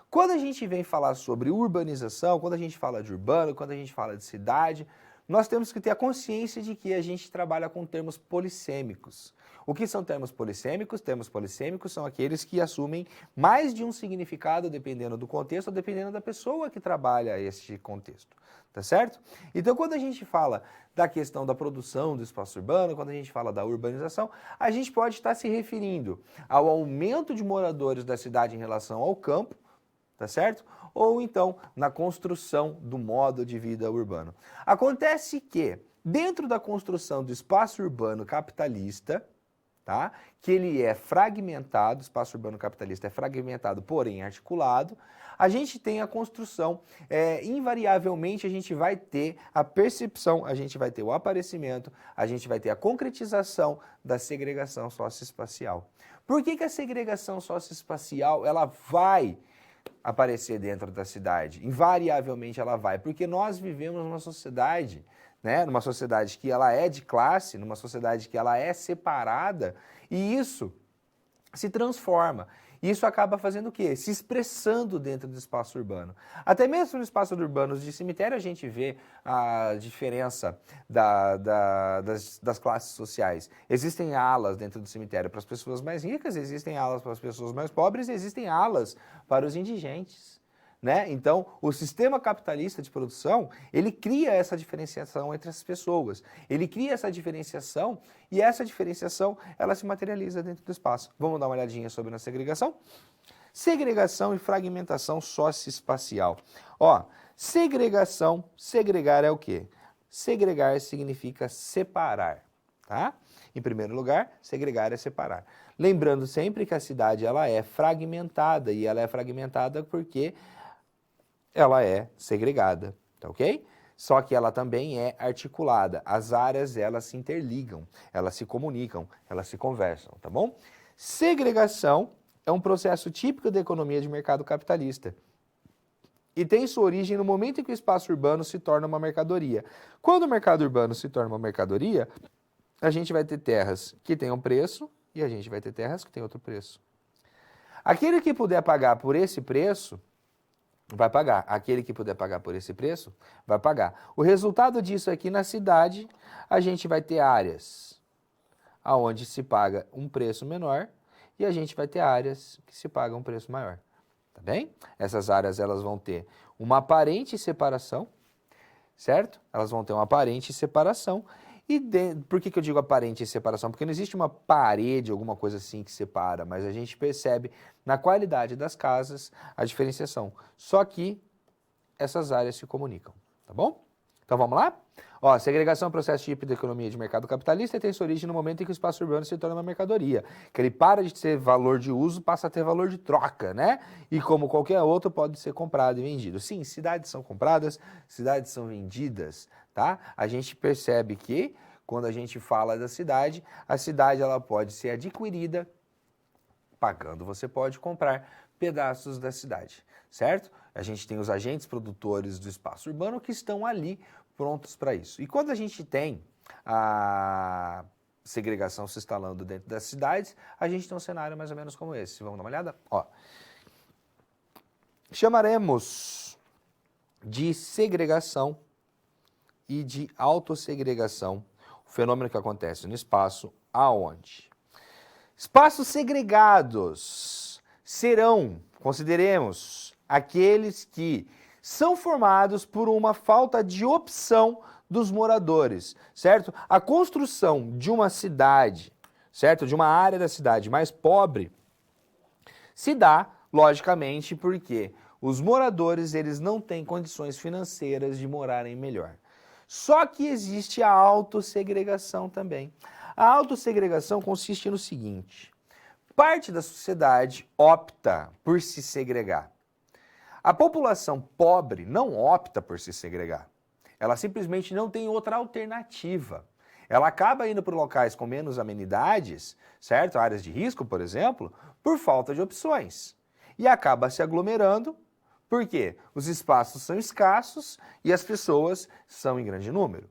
Quando a gente vem falar sobre urbanização, quando a gente fala de urbano, quando a gente fala de cidade, nós temos que ter a consciência de que a gente trabalha com termos polissêmicos. O que são termos polissêmicos? Termos polissêmicos são aqueles que assumem mais de um significado dependendo do contexto ou dependendo da pessoa que trabalha este contexto, tá certo? Então, quando a gente fala da questão da produção do espaço urbano, quando a gente fala da urbanização, a gente pode estar se referindo ao aumento de moradores da cidade em relação ao campo, tá certo? Ou então na construção do modo de vida urbano. Acontece que dentro da construção do espaço urbano capitalista, tá? Que ele é fragmentado, o espaço urbano capitalista é fragmentado, porém articulado, a gente tem a construção, invariavelmente a gente vai ter a percepção, a gente vai ter o aparecimento, a gente vai ter a concretização da segregação socioespacial. Por que a segregação socioespacial ela vai aparecer dentro da cidade? Invariavelmente ela vai, porque nós vivemos numa sociedade, né, numa sociedade que ela é de classe, numa sociedade que ela é separada, e isso se transforma. Isso acaba fazendo o quê? Se expressando dentro do espaço urbano. Até mesmo no espaço urbano de cemitério a gente vê a diferença das classes sociais. Existem alas dentro do cemitério para as pessoas mais ricas, existem alas para as pessoas mais pobres, existem alas para os indigentes. Né? Então, o sistema capitalista de produção, ele cria essa diferenciação entre as pessoas. Ele cria essa diferenciação e essa diferenciação, ela se materializa dentro do espaço. Vamos dar uma olhadinha sobre a segregação? Segregação e fragmentação socioespacial. Ó, segregação, segregar é o quê? Segregar significa separar, tá? Em primeiro lugar, segregar é separar. Lembrando sempre que a cidade, ela é fragmentada, e ela é fragmentada porque ela é segregada, tá ok? Só que ela também é articulada. As áreas, elas se interligam, elas se comunicam, elas se conversam, tá bom? Segregação é um processo típico da economia de mercado capitalista e tem sua origem no momento em que o espaço urbano se torna uma mercadoria. Quando o mercado urbano se torna uma mercadoria, a gente vai ter terras que têm um preço e a gente vai ter terras que têm outro preço. Aquele que puder pagar por esse preço, vai pagar. Aquele que puder pagar por esse preço, vai pagar. O resultado disso é que na cidade a gente vai ter áreas onde se paga um preço menor e a gente vai ter áreas que se pagam um preço maior. Tá bem? Essas áreas elas vão ter uma aparente separação, certo? Elas vão ter uma aparente separação. E por que eu digo aparente separação? Porque não existe uma parede, alguma coisa assim que separa, mas a gente percebe na qualidade das casas a diferenciação. Só que essas áreas se comunicam, tá bom? Então vamos lá? Ó, segregação é um processo típico da economia de mercado capitalista e tem sua origem no momento em que o espaço urbano se torna uma mercadoria. Que ele para de ter valor de uso, passa a ter valor de troca, né? E como qualquer outro, pode ser comprado e vendido. Sim, cidades são compradas, cidades são vendidas, tá? A gente percebe que, quando a gente fala da cidade, a cidade ela pode ser adquirida, pagando você pode comprar pedaços da cidade, certo? A gente tem os agentes produtores do espaço urbano que estão ali prontos para isso. E quando a gente tem a segregação se instalando dentro das cidades, a gente tem um cenário mais ou menos como esse. Vamos dar uma olhada? Ó. Chamaremos de segregação e de autossegregação o fenômeno que acontece no espaço aonde espaços segregados serão, consideremos, aqueles que são formados por uma falta de opção dos moradores, certo? A construção de uma cidade, certo? De uma área da cidade mais pobre se dá, logicamente, porque os moradores eles não têm condições financeiras de morarem melhor. Só que existe a autossegregação também. A autossegregação consiste no seguinte: parte da sociedade opta por se segregar. A população pobre não opta por se segregar. Ela simplesmente não tem outra alternativa. Ela acaba indo para locais com menos amenidades, certo? Áreas de risco, por exemplo, por falta de opções. E acaba se aglomerando, porque os espaços são escassos e as pessoas são em grande número.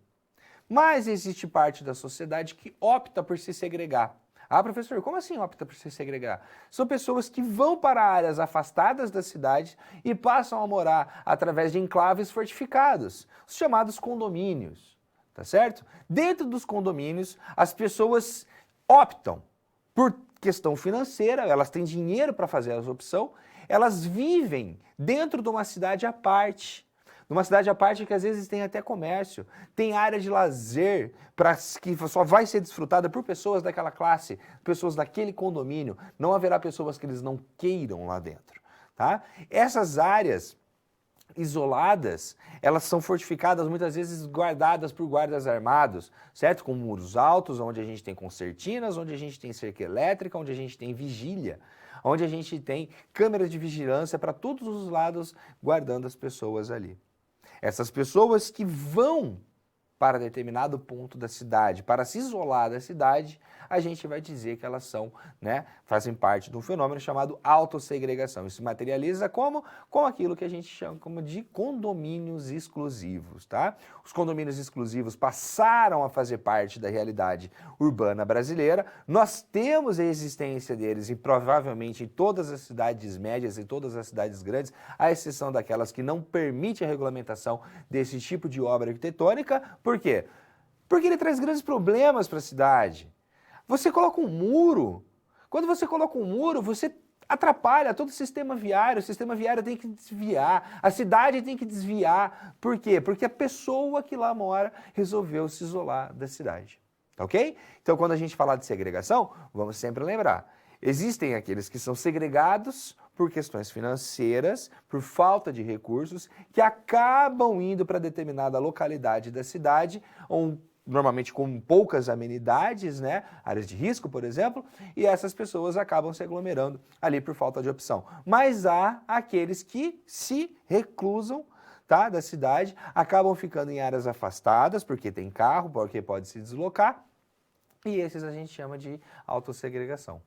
Mas existe parte da sociedade que opta por se segregar. Ah, professor, como assim opta por se segregar? São pessoas que vão para áreas afastadas da cidade e passam a morar através de enclaves fortificados, os chamados condomínios, tá certo? Dentro dos condomínios, as pessoas optam por questão financeira, elas têm dinheiro para fazer essa opção, elas vivem dentro de uma cidade à parte. Numa cidade à parte que às vezes tem até comércio, tem área de lazer que só vai ser desfrutada por pessoas daquela classe, pessoas daquele condomínio. Não haverá pessoas que eles não queiram lá dentro, tá? Essas áreas, isoladas, elas são fortificadas, muitas vezes guardadas por guardas armados, certo? Com muros altos, onde a gente tem concertinas, onde a gente tem cerca elétrica, onde a gente tem vigília, onde a gente tem câmeras de vigilância para todos os lados, guardando as pessoas ali. Essas pessoas que vão para determinado ponto da cidade, para se isolar da cidade, a gente vai dizer que elas são, né, fazem parte de um fenômeno chamado autossegregação. Isso se materializa como? Com aquilo que a gente chama como de condomínios exclusivos, tá? Os condomínios exclusivos passaram a fazer parte da realidade urbana brasileira. Nós temos a existência deles e provavelmente em todas as cidades médias e todas as cidades grandes, à exceção daquelas que não permite a regulamentação desse tipo de obra arquitetônica. Por quê? Porque ele traz grandes problemas para a cidade. Você coloca um muro, quando você coloca um muro, você atrapalha todo o sistema viário tem que desviar, a cidade tem que desviar. Por quê? Porque a pessoa que lá mora resolveu se isolar da cidade, ok? Então, quando a gente falar de segregação, vamos sempre lembrar, existem aqueles que são segregados por questões financeiras, por falta de recursos, que acabam indo para determinada localidade da cidade, normalmente com poucas amenidades, né? Áreas de risco, por exemplo, e essas pessoas acabam se aglomerando ali por falta de opção. Mas há aqueles que se reclusam, tá, da cidade, acabam ficando em áreas afastadas, porque tem carro, porque pode se deslocar, e esses a gente chama de autossegregação.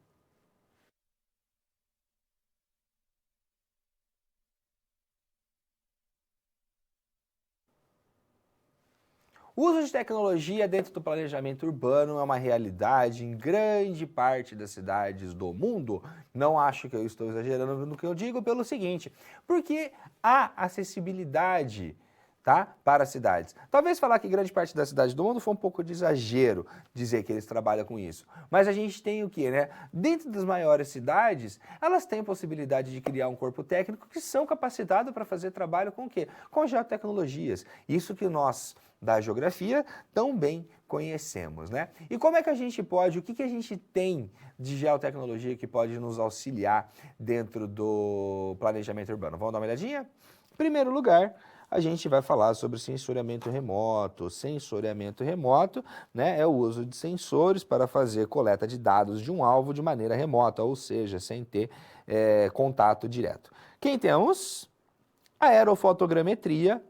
O uso de tecnologia dentro do planejamento urbano é uma realidade em grande parte das cidades do mundo. Não acho que eu estou exagerando no que eu digo pelo seguinte, porque há acessibilidade, tá, para as cidades. Talvez falar que grande parte das cidades do mundo foi um pouco de exagero dizer que eles trabalham com isso. Mas a gente tem o quê, né? Dentro das maiores cidades, elas têm possibilidade de criar um corpo técnico que são capacitados para fazer trabalho com o quê? Com geotecnologias. Isso que nós da geografia tão bem conhecemos, né? E como é que a gente pode, o que a gente tem de geotecnologia que pode nos auxiliar dentro do planejamento urbano? Vamos dar uma olhadinha? Em primeiro lugar, a gente vai falar sobre sensoriamento remoto. Sensoriamento remoto, né, é o uso de sensores para fazer coleta de dados de um alvo de maneira remota, ou seja, sem ter contato direto. Quem temos? Aerofotogrametria.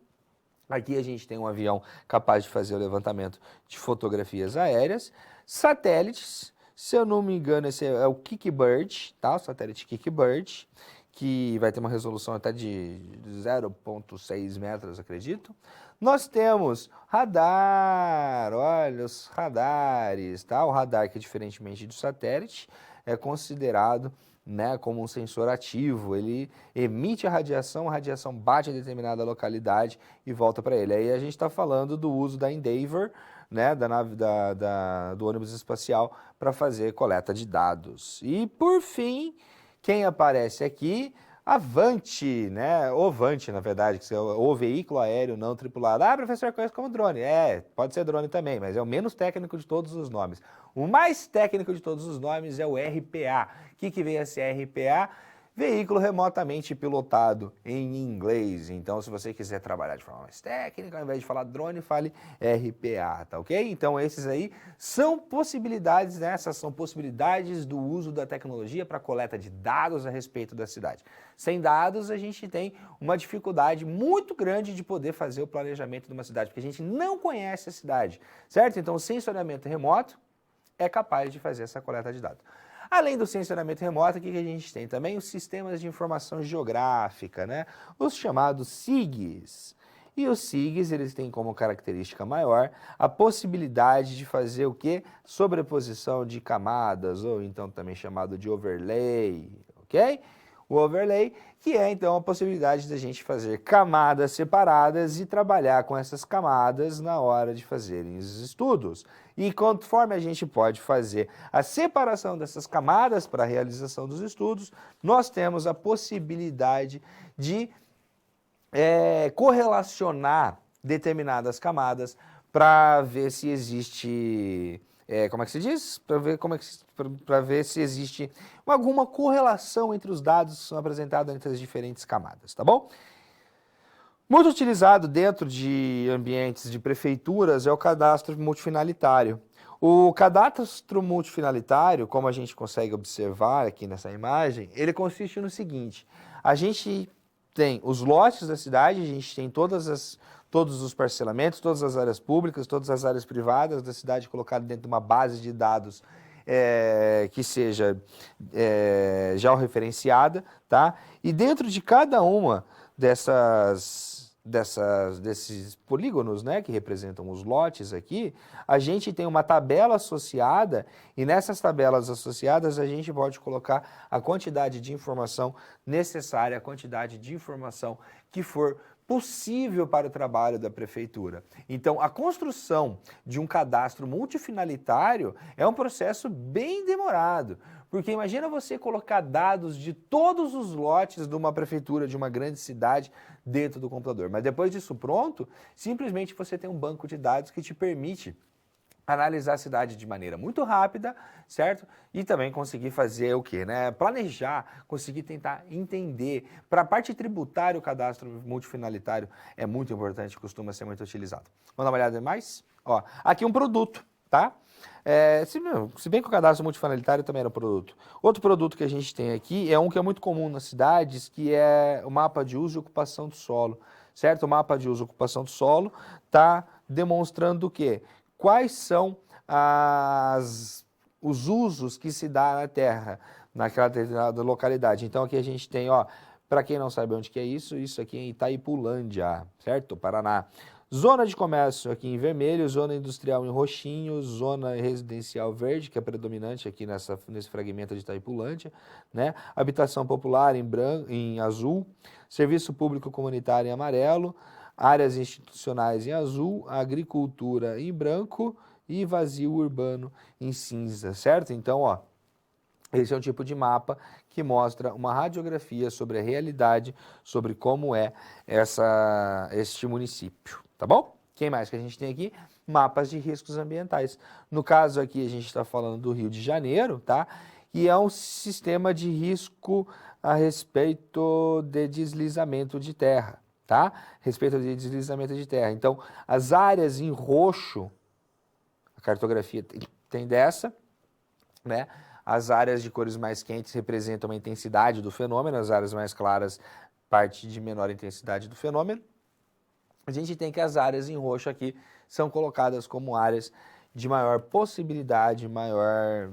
Aqui a gente tem um avião capaz de fazer o levantamento de fotografias aéreas. Satélites, se eu não me engano, esse é o Kickbird, tá? O satélite Kickbird, que vai ter uma resolução até de 0,6 metros, acredito. Nós temos radar, olha os radares, tá? O radar que, diferentemente do satélite, é considerado, né, como um sensor ativo. Ele emite a radiação bate em determinada localidade e volta para ele. Aí a gente está falando do uso da Endeavour, né, da nave do ônibus espacial, para fazer coleta de dados. E por fim, quem aparece aqui? Avante, né? Ovante, na verdade, que é o veículo aéreo não tripulado. Ah, professor, conhece como drone. Pode ser drone também, mas é o menos técnico de todos os nomes. O mais técnico de todos os nomes é o RPA. O que vem a ser RPA? Veículo remotamente pilotado em inglês. Então, se você quiser trabalhar de forma mais técnica, ao invés de falar drone, fale RPA, tá ok? Então, esses aí são possibilidades, né? Essas são possibilidades do uso da tecnologia para coleta de dados a respeito da cidade. Sem dados, a gente tem uma dificuldade muito grande de poder fazer o planejamento de uma cidade, porque a gente não conhece a cidade, certo? Então, o sensoriamento remoto é capaz de fazer essa coleta de dados. Além do sensoriamento remoto, o que a gente tem também? Os sistemas de informação geográfica, né? Os chamados SIGs. E os SIGs, eles têm como característica maior a possibilidade de fazer o quê? Sobreposição de camadas, ou então também chamado de overlay, ok? O overlay, que é então a possibilidade da gente fazer camadas separadas e trabalhar com essas camadas na hora de fazerem os estudos. E conforme a gente pode fazer a separação dessas camadas para a realização dos estudos, nós temos a possibilidade de correlacionar determinadas camadas para ver se existe, como é que se diz? Para ver se existe alguma correlação entre os dados que são apresentados entre as diferentes camadas, tá bom? Muito utilizado dentro de ambientes de prefeituras é o cadastro multifinalitário. O cadastro multifinalitário, como a gente consegue observar aqui nessa imagem, ele consiste no seguinte: a gente tem os lotes da cidade, a gente tem todos os parcelamentos, todas as áreas públicas, todas as áreas privadas da cidade colocadas dentro de uma base de dados que seja georreferenciada, tá? E dentro de cada uma desses polígonos, né, que representam os lotes aqui, a gente tem uma tabela associada e nessas tabelas associadas a gente pode colocar a quantidade de informação necessária, a quantidade de informação que for possível para o trabalho da prefeitura. Então, a construção de um cadastro multifinalitário é um processo bem demorado, porque imagina você colocar dados de todos os lotes de uma prefeitura, de uma grande cidade, dentro do computador. Mas depois disso pronto, simplesmente você tem um banco de dados que te permite analisar a cidade de maneira muito rápida, certo? E também conseguir fazer o quê, né? Planejar, conseguir tentar entender. Para a parte tributária, o cadastro multifinalitário é muito importante, costuma ser muito utilizado. Vamos dar uma olhada mais? Ó, aqui um produto, tá? Se bem que o cadastro multifinalitário também era um produto. Outro produto que a gente tem aqui é um que é muito comum nas cidades, que é o mapa de uso e ocupação do solo, certo? O mapa de uso e ocupação do solo está demonstrando o quê? Quais são os usos que se dá na terra, naquela determinada localidade. Então aqui a gente tem, ó, para quem não sabe onde que é isso aqui é em Itaipulândia, certo? Paraná. Zona de comércio aqui em vermelho, zona industrial em roxinho, zona residencial verde, que é predominante aqui nesse fragmento de Itaipulândia, né? Habitação popular em azul, serviço público comunitário em amarelo, áreas institucionais em azul, agricultura em branco e vazio urbano em cinza, certo? Então, ó, esse é um tipo de mapa que mostra uma radiografia sobre a realidade, sobre como é este município, tá bom? Quem mais que a gente tem aqui? Mapas de riscos ambientais. No caso aqui a gente está falando do Rio de Janeiro, tá? E é um sistema de risco a respeito de deslizamento de terra, tá? Respeito de deslizamento de terra. Então, as áreas em roxo, a cartografia tem dessa, né? As áreas de cores mais quentes representam a intensidade do fenômeno, as áreas mais claras, parte de menor intensidade do fenômeno. A gente tem que as áreas em roxo aqui são colocadas como áreas de maior possibilidade, maior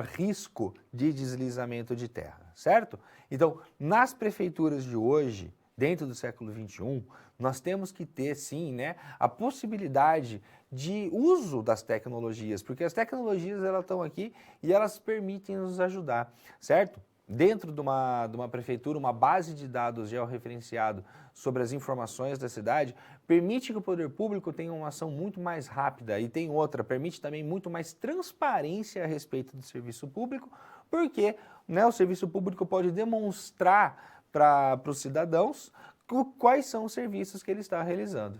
risco de deslizamento de terra, certo? Então, nas prefeituras de hoje, dentro do século XXI, nós temos que ter, sim, né, a possibilidade de uso das tecnologias, porque as tecnologias elas estão aqui e elas permitem nos ajudar, certo? Dentro de uma prefeitura, uma base de dados georreferenciado sobre as informações da cidade, permite que o poder público tenha uma ação muito mais rápida e tem outra, permite também muito mais transparência a respeito do serviço público, porque, né, o serviço público pode demonstrar para os cidadãos quais são os serviços que ele está realizando.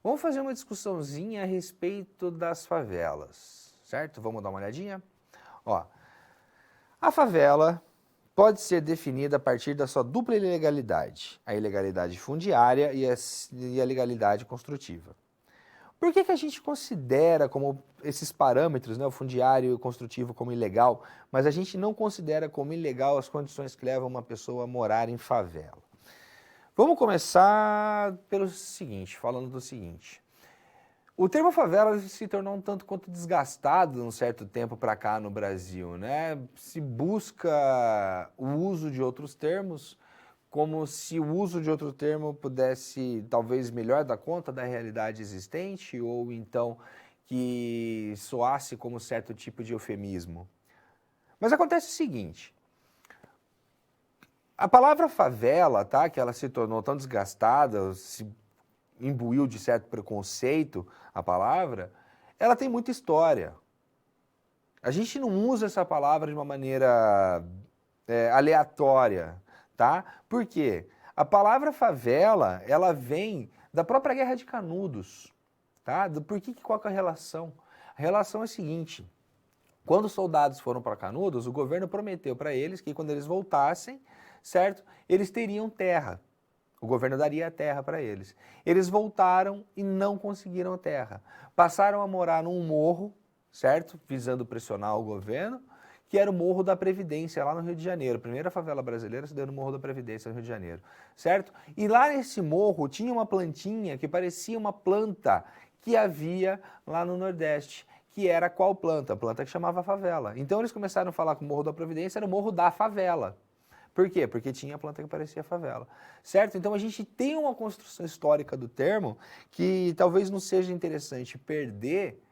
Vamos fazer uma discussãozinha a respeito das favelas, certo? Vamos dar uma olhadinha? Ó, a favela pode ser definida a partir da sua dupla ilegalidade, a ilegalidade fundiária e a legalidade construtiva. Por que a gente considera como esses parâmetros, né, o fundiário e o construtivo como ilegal, mas a gente não considera como ilegal as condições que levam uma pessoa a morar em favela? Vamos começar pelo seguinte, falando do seguinte. O termo favela se tornou um tanto quanto desgastado de um certo tempo para cá no Brasil, né? Se busca o uso de outros termos, como se o uso de outro termo pudesse talvez melhor dar conta da realidade existente, ou então que soasse como certo tipo de eufemismo. Mas acontece o seguinte. A palavra favela, tá, que ela se tornou tão desgastada, se imbuiu de certo preconceito a palavra, ela tem muita história. A gente não usa essa palavra de uma maneira aleatória, tá? Por quê? A palavra favela, ela vem da própria Guerra de Canudos, tá? Por qual que é a relação? A relação é a seguinte: quando os soldados foram para Canudos, o governo prometeu para eles que quando eles voltassem, certo, eles teriam terra. O governo daria a terra para eles. Eles voltaram e não conseguiram terra. Passaram a morar num morro, certo, visando pressionar o governo, que era o Morro da Previdência, lá no Rio de Janeiro. A primeira favela brasileira se deu no Morro da Previdência, no Rio de Janeiro, certo? E lá nesse morro tinha uma plantinha que parecia uma planta que havia lá no Nordeste, que era qual planta? A planta que chamava favela. Então eles começaram a falar que o Morro da Providência era o Morro da Favela. Por quê? Porque tinha a planta que parecia favela, certo? Então a gente tem uma construção histórica do termo que talvez não seja interessante perder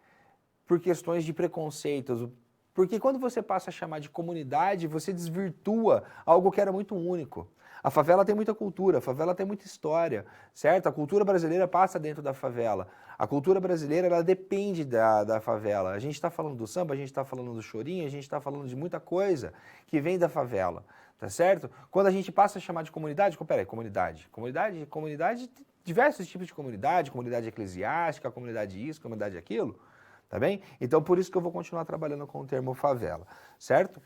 por questões de preconceitos. Porque quando você passa a chamar de comunidade, você desvirtua algo que era muito único. A favela tem muita cultura, a favela tem muita história, certo? A cultura brasileira passa dentro da favela. A cultura brasileira, ela depende da favela. A gente está falando do samba, a gente está falando do chorinho, a gente está falando de muita coisa que vem da favela, tá certo? Quando a gente passa a chamar de comunidade, peraí, comunidade, diversos tipos de comunidade eclesiástica, comunidade isso, comunidade aquilo, tá bem? Então, por isso que eu vou continuar trabalhando com o termo favela, certo?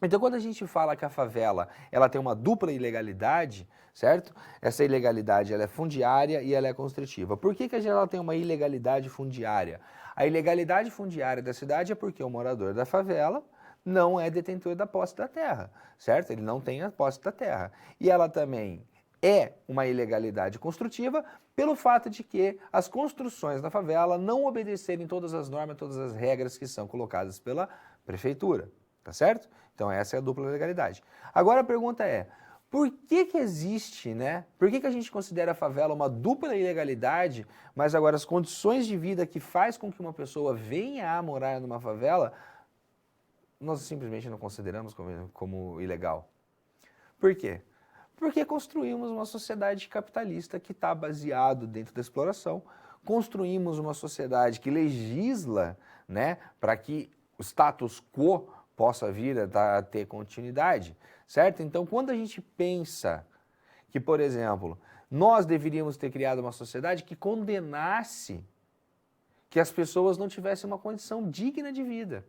Então, quando a gente fala que a favela ela tem uma dupla ilegalidade, certo? Essa ilegalidade ela é fundiária e ela é construtiva. Por que ela tem uma ilegalidade fundiária? A ilegalidade fundiária da cidade é porque o morador da favela não é detentor da posse da terra, certo? Ele não tem a posse da terra. E ela também é uma ilegalidade construtiva pelo fato de que as construções na favela não obedecerem todas as normas, todas as regras que são colocadas pela prefeitura, tá certo? Então essa é a dupla legalidade. Agora a pergunta é, por que existe, né? Por que a gente considera a favela uma dupla ilegalidade, mas agora as condições de vida que faz com que uma pessoa venha a morar numa favela, nós simplesmente não consideramos como ilegal? Por quê? Porque construímos uma sociedade capitalista que está baseado dentro da exploração, construímos uma sociedade que legisla, né, para que o status quo possa vir a ter continuidade, certo? Então, quando a gente pensa que, por exemplo, nós deveríamos ter criado uma sociedade que condenasse que as pessoas não tivessem uma condição digna de vida,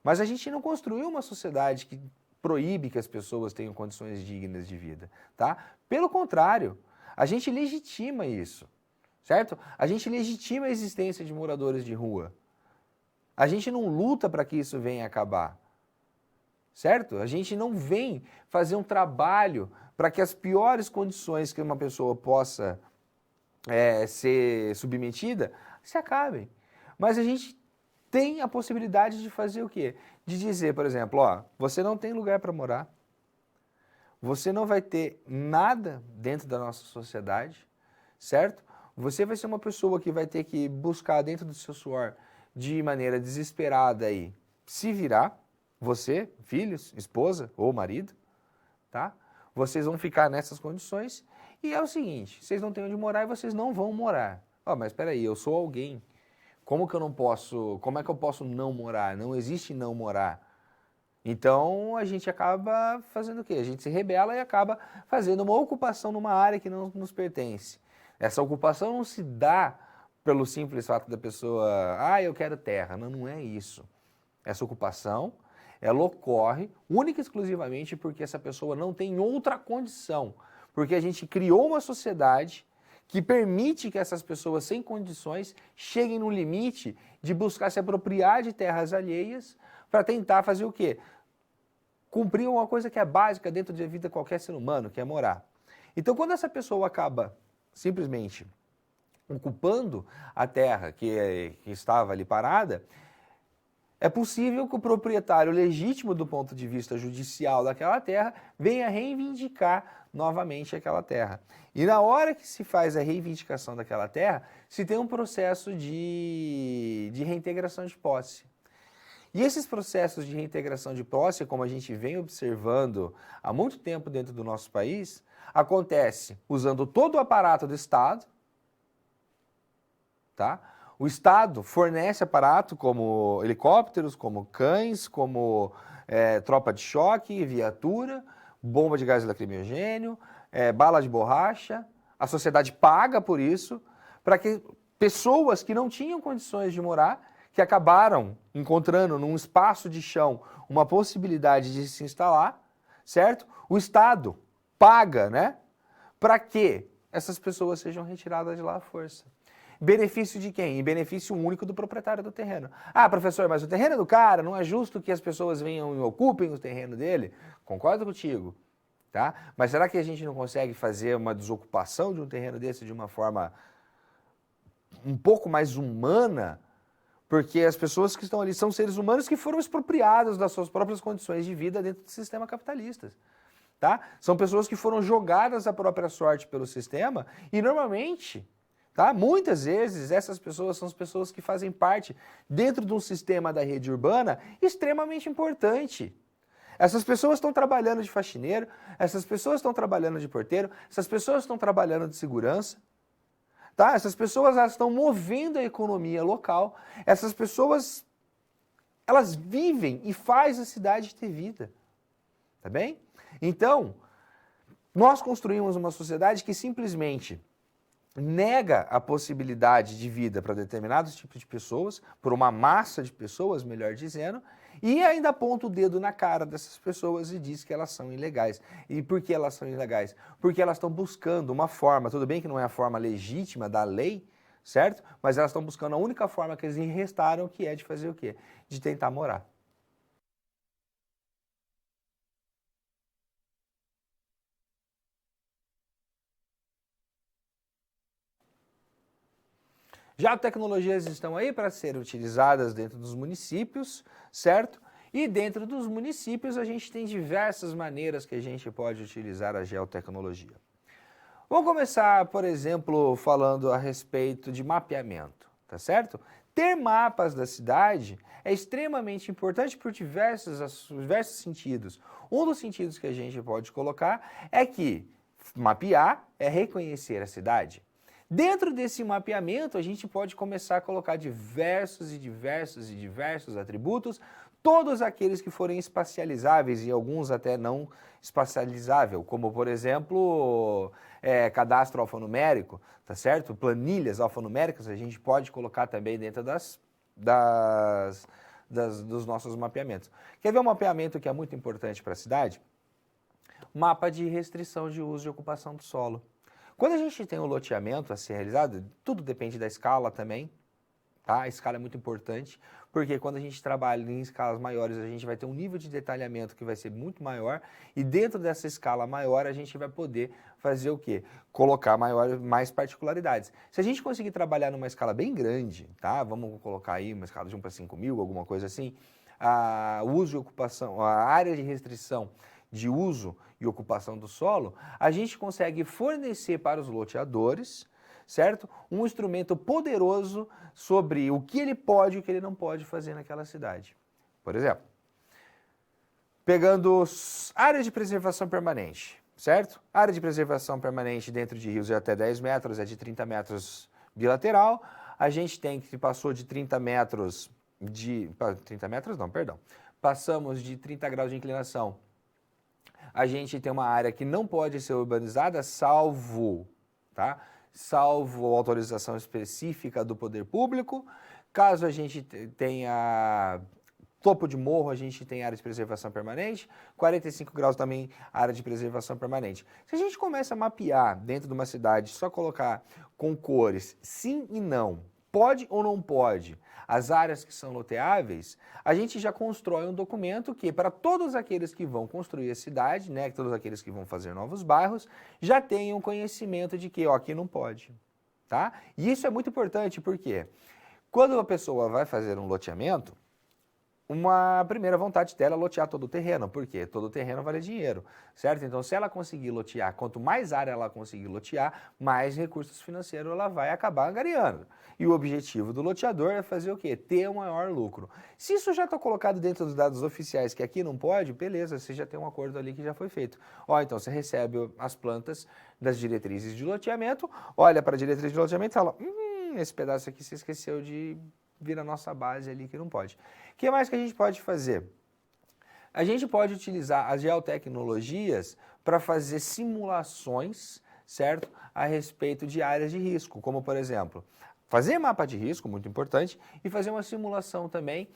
mas a gente não construiu uma sociedade que proíbe que as pessoas tenham condições dignas de vida, tá? Pelo contrário, a gente legitima isso, certo? A gente legitima a existência de moradores de rua. A gente não luta para que isso venha a acabar, certo? A gente não vem fazer um trabalho para que as piores condições que uma pessoa possa ser submetida se acabem. Mas a gente tem a possibilidade de fazer o quê? De dizer, por exemplo, ó, você não tem lugar para morar, você não vai ter nada dentro da nossa sociedade, certo? Você vai ser uma pessoa que vai ter que buscar dentro do seu suor de maneira desesperada aí, se virar, você, filhos, esposa ou marido, tá? Vocês vão ficar nessas condições e é o seguinte, vocês não têm onde morar e vocês não vão morar. Ó, mas espera aí, eu sou alguém. Como é que eu posso não morar? Não existe não morar. Então a gente acaba fazendo o quê? A gente se rebela e acaba fazendo uma ocupação numa área que não nos pertence. Essa ocupação não se dá pelo simples fato da pessoa, eu quero terra. Não, não é isso. Essa ocupação, ela ocorre única e exclusivamente porque essa pessoa não tem outra condição. Porque a gente criou uma sociedade que permite que essas pessoas sem condições cheguem no limite de buscar se apropriar de terras alheias para tentar fazer o quê? Cumprir uma coisa que é básica dentro da vida de qualquer ser humano, que é morar. Então, quando essa pessoa acaba simplesmente ocupando a terra que estava ali parada, é possível que o proprietário legítimo do ponto de vista judicial daquela terra venha reivindicar novamente aquela terra. E na hora que se faz a reivindicação daquela terra, se tem um processo de reintegração de posse. E esses processos de reintegração de posse, como a gente vem observando há muito tempo dentro do nosso país, acontece usando todo o aparato do Estado, tá? O Estado fornece aparato como helicópteros, como cães, como tropa de choque, viatura, bomba de gás lacrimogênio, bala de borracha. A sociedade paga por isso, para que pessoas que não tinham condições de morar, que acabaram encontrando num espaço de chão uma possibilidade de se instalar, certo? O Estado paga, né, para que essas pessoas sejam retiradas de lá à força. Benefício de quem? Em benefício único do proprietário do terreno. Ah, professor, mas o terreno é do cara, não é justo que as pessoas venham e ocupem o terreno dele? Concordo contigo, tá? Mas será que a gente não consegue fazer uma desocupação de um terreno desse de uma forma um pouco mais humana? Porque as pessoas que estão ali são seres humanos que foram expropriados das suas próprias condições de vida dentro do sistema capitalista. Tá? São pessoas que foram jogadas à própria sorte pelo sistema e normalmente, tá? Muitas vezes essas pessoas são as pessoas que fazem parte dentro de um sistema da rede urbana extremamente importante. Essas pessoas estão trabalhando de faxineiro, essas pessoas estão trabalhando de porteiro, essas pessoas estão trabalhando de segurança, tá? Essas pessoas elas estão movendo a economia local, essas pessoas elas vivem e fazem a cidade ter vida, tá bem? Então, nós construímos uma sociedade que simplesmente nega a possibilidade de vida para determinados tipos de pessoas, por uma massa de pessoas, melhor dizendo, e ainda aponta o dedo na cara dessas pessoas e diz que elas são ilegais. E por que elas são ilegais? Porque elas estão buscando uma forma, tudo bem que não é a forma legítima da lei, certo? Mas elas estão buscando a única forma que eles restaram, que é de fazer o quê? De tentar morar. Já tecnologias estão aí para serem utilizadas dentro dos municípios, certo? E dentro dos municípios a gente tem diversas maneiras que a gente pode utilizar a geotecnologia. Vamos começar, por exemplo, falando a respeito de mapeamento, tá certo? Ter mapas da cidade é extremamente importante por diversos sentidos. Um dos sentidos que a gente pode colocar é que mapear é reconhecer a cidade. Dentro desse mapeamento, a gente pode começar a colocar diversos atributos, todos aqueles que forem espacializáveis e alguns até não espacializáveis, como, por exemplo, cadastro alfanumérico, tá certo? Planilhas alfanuméricas a gente pode colocar também dentro dos nossos mapeamentos. Quer ver um mapeamento que é muito importante para a cidade? Mapa de restrição de uso e ocupação do solo. Quando a gente tem um loteamento a ser realizado, tudo depende da escala também, tá? A escala é muito importante, porque quando a gente trabalha em escalas maiores, a gente vai ter um nível de detalhamento que vai ser muito maior, e dentro dessa escala maior a gente vai poder fazer o quê? Colocar mais particularidades. Se a gente conseguir trabalhar numa escala bem grande, tá? Vamos colocar aí uma escala de 1 para 5.000, alguma coisa assim, a uso e ocupação, a área de restrição de uso e ocupação do solo, a gente consegue fornecer para os loteadores, certo? Um instrumento poderoso sobre o que ele pode e o que ele não pode fazer naquela cidade. Por exemplo, pegando áreas de preservação permanente, certo? Área de preservação permanente dentro de rios é até 10 metros, é de 30 metros bilateral. A gente tem que passou de 30 metros de... 30 metros não, perdão. Passamos de 30 graus de inclinação. A gente tem uma área que não pode ser urbanizada, salvo, tá? Salvo autorização específica do poder público. Caso a gente tenha topo de morro, a gente tem área de preservação permanente. 45 graus também, área de preservação permanente. Se a gente começa a mapear dentro de uma cidade, só colocar com cores sim e não, pode ou não pode, as áreas que são loteáveis, a gente já constrói um documento que, para todos aqueles que vão construir a cidade, né, todos aqueles que vão fazer novos bairros, já tenham conhecimento de que, ó, aqui não pode, tá? E isso é muito importante, porque quando a pessoa vai fazer um loteamento, uma primeira vontade dela é lotear todo o terreno, porque todo o terreno vale dinheiro, certo? Então, se ela conseguir lotear, quanto mais área ela conseguir lotear, mais recursos financeiros ela vai acabar angariando. E o objetivo do loteador é fazer o quê? Ter um maior lucro. Se isso já está colocado dentro dos dados oficiais, que aqui não pode, beleza, você já tem um acordo ali que já foi feito. Ó, então você recebe as plantas das diretrizes de loteamento, olha para a diretriz de loteamento e fala, esse pedaço aqui você esqueceu de vir a nossa base ali que não pode. O que mais que a gente pode fazer? A gente pode utilizar as geotecnologias para fazer simulações, certo? A respeito de áreas de risco, como por exemplo, fazer mapa de risco, muito importante, e fazer uma simulação também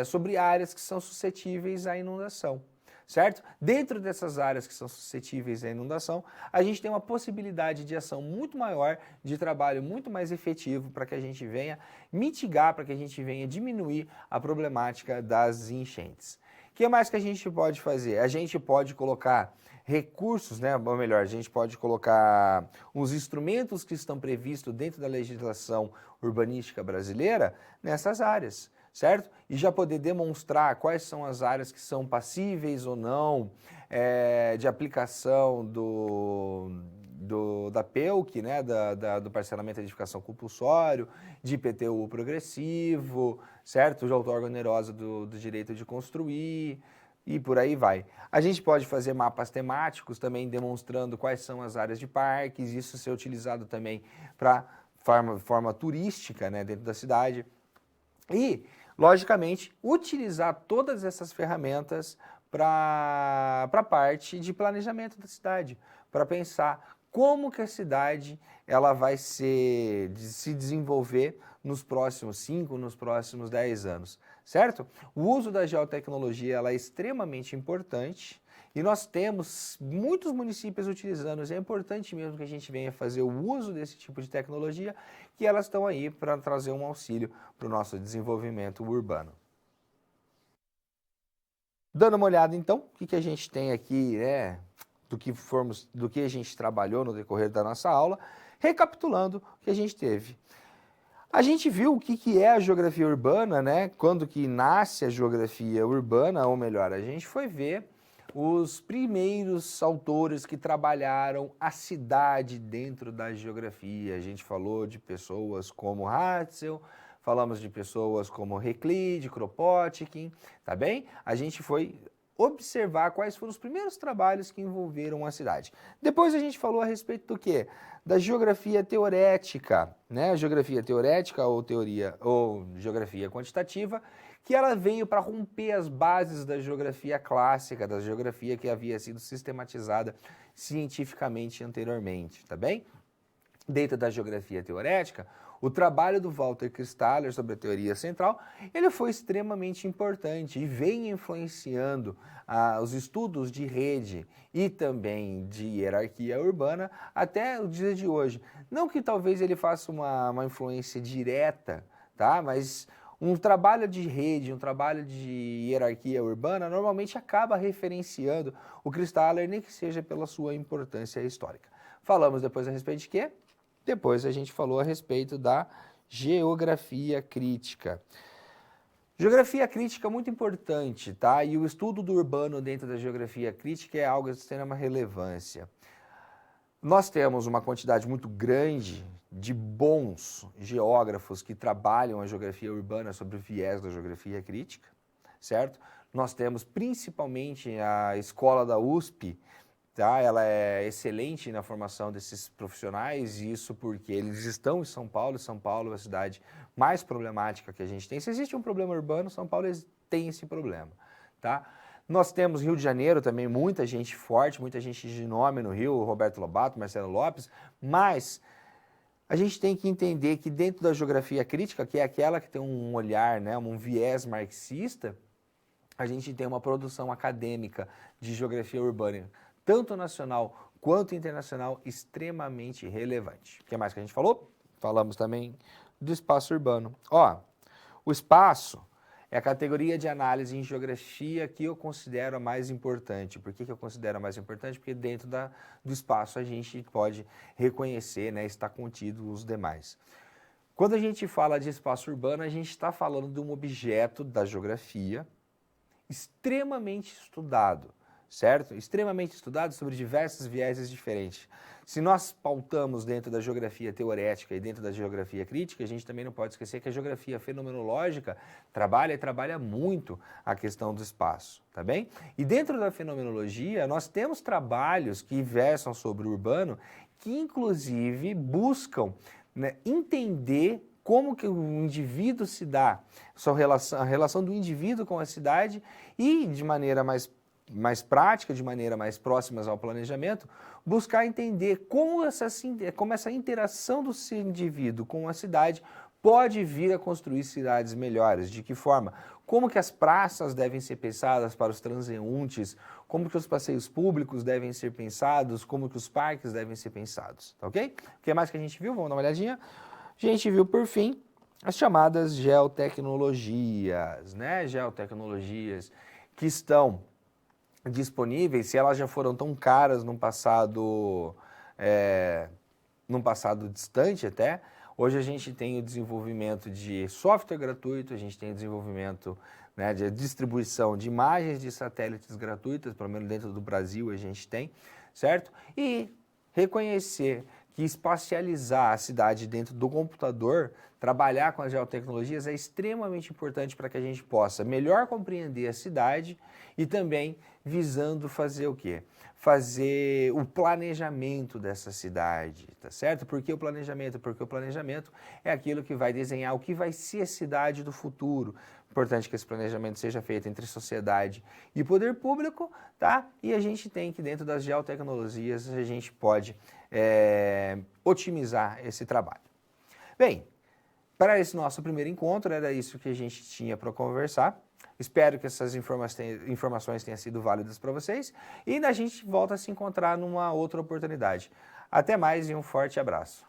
sobre áreas que são suscetíveis à inundação, certo? Dentro dessas áreas que são suscetíveis à inundação, a gente tem uma possibilidade de ação muito maior, de trabalho muito mais efetivo para que a gente venha mitigar, para que a gente venha diminuir a problemática das enchentes. O que mais que a gente pode fazer? A gente pode colocar recursos, né? Ou melhor, a gente pode colocar os instrumentos que estão previstos dentro da legislação urbanística brasileira nessas áreas, certo? E já poder demonstrar quais são as áreas que são passíveis ou não de aplicação da PEUC, né? do parcelamento de edificação compulsório, de IPTU progressivo, certo? De outorga onerosa do direito de construir, e por aí vai. A gente pode fazer mapas temáticos também demonstrando quais são as áreas de parques, isso ser utilizado também para forma turística, né, dentro da cidade. E, logicamente, utilizar todas essas ferramentas para a parte de planejamento da cidade, para pensar como que a cidade ela vai se desenvolver nos próximos 5, nos próximos 10 anos, certo? O uso da geotecnologia ela é extremamente importante e nós temos muitos municípios utilizando. É importante mesmo que a gente venha fazer o uso desse tipo de tecnologia, que elas estão aí para trazer um auxílio para o nosso desenvolvimento urbano. Dando uma olhada então, o que a gente tem aqui, do que a gente trabalhou no decorrer da nossa aula, recapitulando o que a gente teve. A gente viu o que é a geografia urbana, né? Quando que nasce a geografia urbana, ou melhor, a gente foi ver os primeiros autores que trabalharam a cidade dentro da geografia. A gente falou de pessoas como Hatzel, falamos de pessoas como Euclides, Kropotkin, tá bem? A gente foi observar quais foram os primeiros trabalhos que envolveram a cidade. Depois a gente falou a respeito do quê? Da geografia teorética, né? A geografia teorética ou geografia quantitativa, que ela veio para romper as bases da geografia clássica, da geografia que havia sido sistematizada cientificamente anteriormente, tá bem? Dentro da geografia teorética, o trabalho do Walter Christaller sobre a teoria central, ele foi extremamente importante e vem influenciando os estudos de rede e também de hierarquia urbana até o dia de hoje. Não que talvez ele faça uma influência direta, tá? Mas um trabalho de rede, um trabalho de hierarquia urbana, normalmente acaba referenciando o Christaller, nem que seja pela sua importância histórica. Falamos depois a respeito de quê? Depois a gente falou a respeito da geografia crítica. Geografia crítica é muito importante, tá? E o estudo do urbano dentro da geografia crítica é algo de extrema relevância. Nós temos uma quantidade muito grande de bons geógrafos que trabalham a geografia urbana sobre o viés da geografia crítica, certo? Nós temos principalmente a escola da USP, tá? Ela é excelente na formação desses profissionais, e isso porque eles estão em São Paulo, e São Paulo é a cidade mais problemática que a gente tem. Se existe um problema urbano, São Paulo tem esse problema, tá? Nós temos Rio de Janeiro também, muita gente forte, muita gente de nome no Rio, Roberto Lobato, Marcelo Lopes, mas a gente tem que entender que dentro da geografia crítica, que é aquela que tem um olhar, né, um viés marxista, a gente tem uma produção acadêmica de geografia urbana, tanto nacional quanto internacional, extremamente relevante. O que mais que a gente falou? Falamos também do espaço urbano. O espaço é a categoria de análise em geografia que eu considero a mais importante. Por que eu considero a mais importante? Porque dentro do espaço a gente pode reconhecer, né, está contido os demais. Quando a gente fala de espaço urbano, a gente está falando de um objeto da geografia extremamente estudado, certo? Extremamente estudado sobre diversos vieses diferentes. Se nós pautamos dentro da geografia teorética e dentro da geografia crítica, a gente também não pode esquecer que a geografia fenomenológica trabalha muito a questão do espaço, tá bem? E dentro da fenomenologia, nós temos trabalhos que versam sobre o urbano, que inclusive buscam, né, entender como que o indivíduo se dá, a relação do indivíduo com a cidade e, de maneira mais mais prática, de maneira mais próximas ao planejamento, buscar entender como essa interação do indivíduo com a cidade pode vir a construir cidades melhores. De que forma? Como que as praças devem ser pensadas para os transeuntes, como que os passeios públicos devem ser pensados, como que os parques devem ser pensados, tá ok? O que mais que a gente viu? Vamos dar uma olhadinha. A gente viu, por fim, as chamadas geotecnologias, né? Geotecnologias que estão disponíveis, se elas já foram tão caras num passado distante até. Hoje a gente tem o desenvolvimento de software gratuito, a gente tem o desenvolvimento, né, de distribuição de imagens de satélites gratuitas, pelo menos dentro do Brasil a gente tem, certo? E reconhecer que espacializar a cidade dentro do computador, trabalhar com as geotecnologias é extremamente importante para que a gente possa melhor compreender a cidade e também visando fazer o quê? Fazer o planejamento dessa cidade, tá certo? Por que o planejamento? Porque o planejamento é aquilo que vai desenhar o que vai ser a cidade do futuro. Importante que esse planejamento seja feito entre sociedade e poder público, tá? E a gente tem que dentro das geotecnologias a gente pode otimizar esse trabalho. Bem, para esse nosso primeiro encontro era isso que a gente tinha para conversar. Espero que essas informações tenham sido válidas para vocês e a gente volta a se encontrar numa outra oportunidade. Até mais e um forte abraço.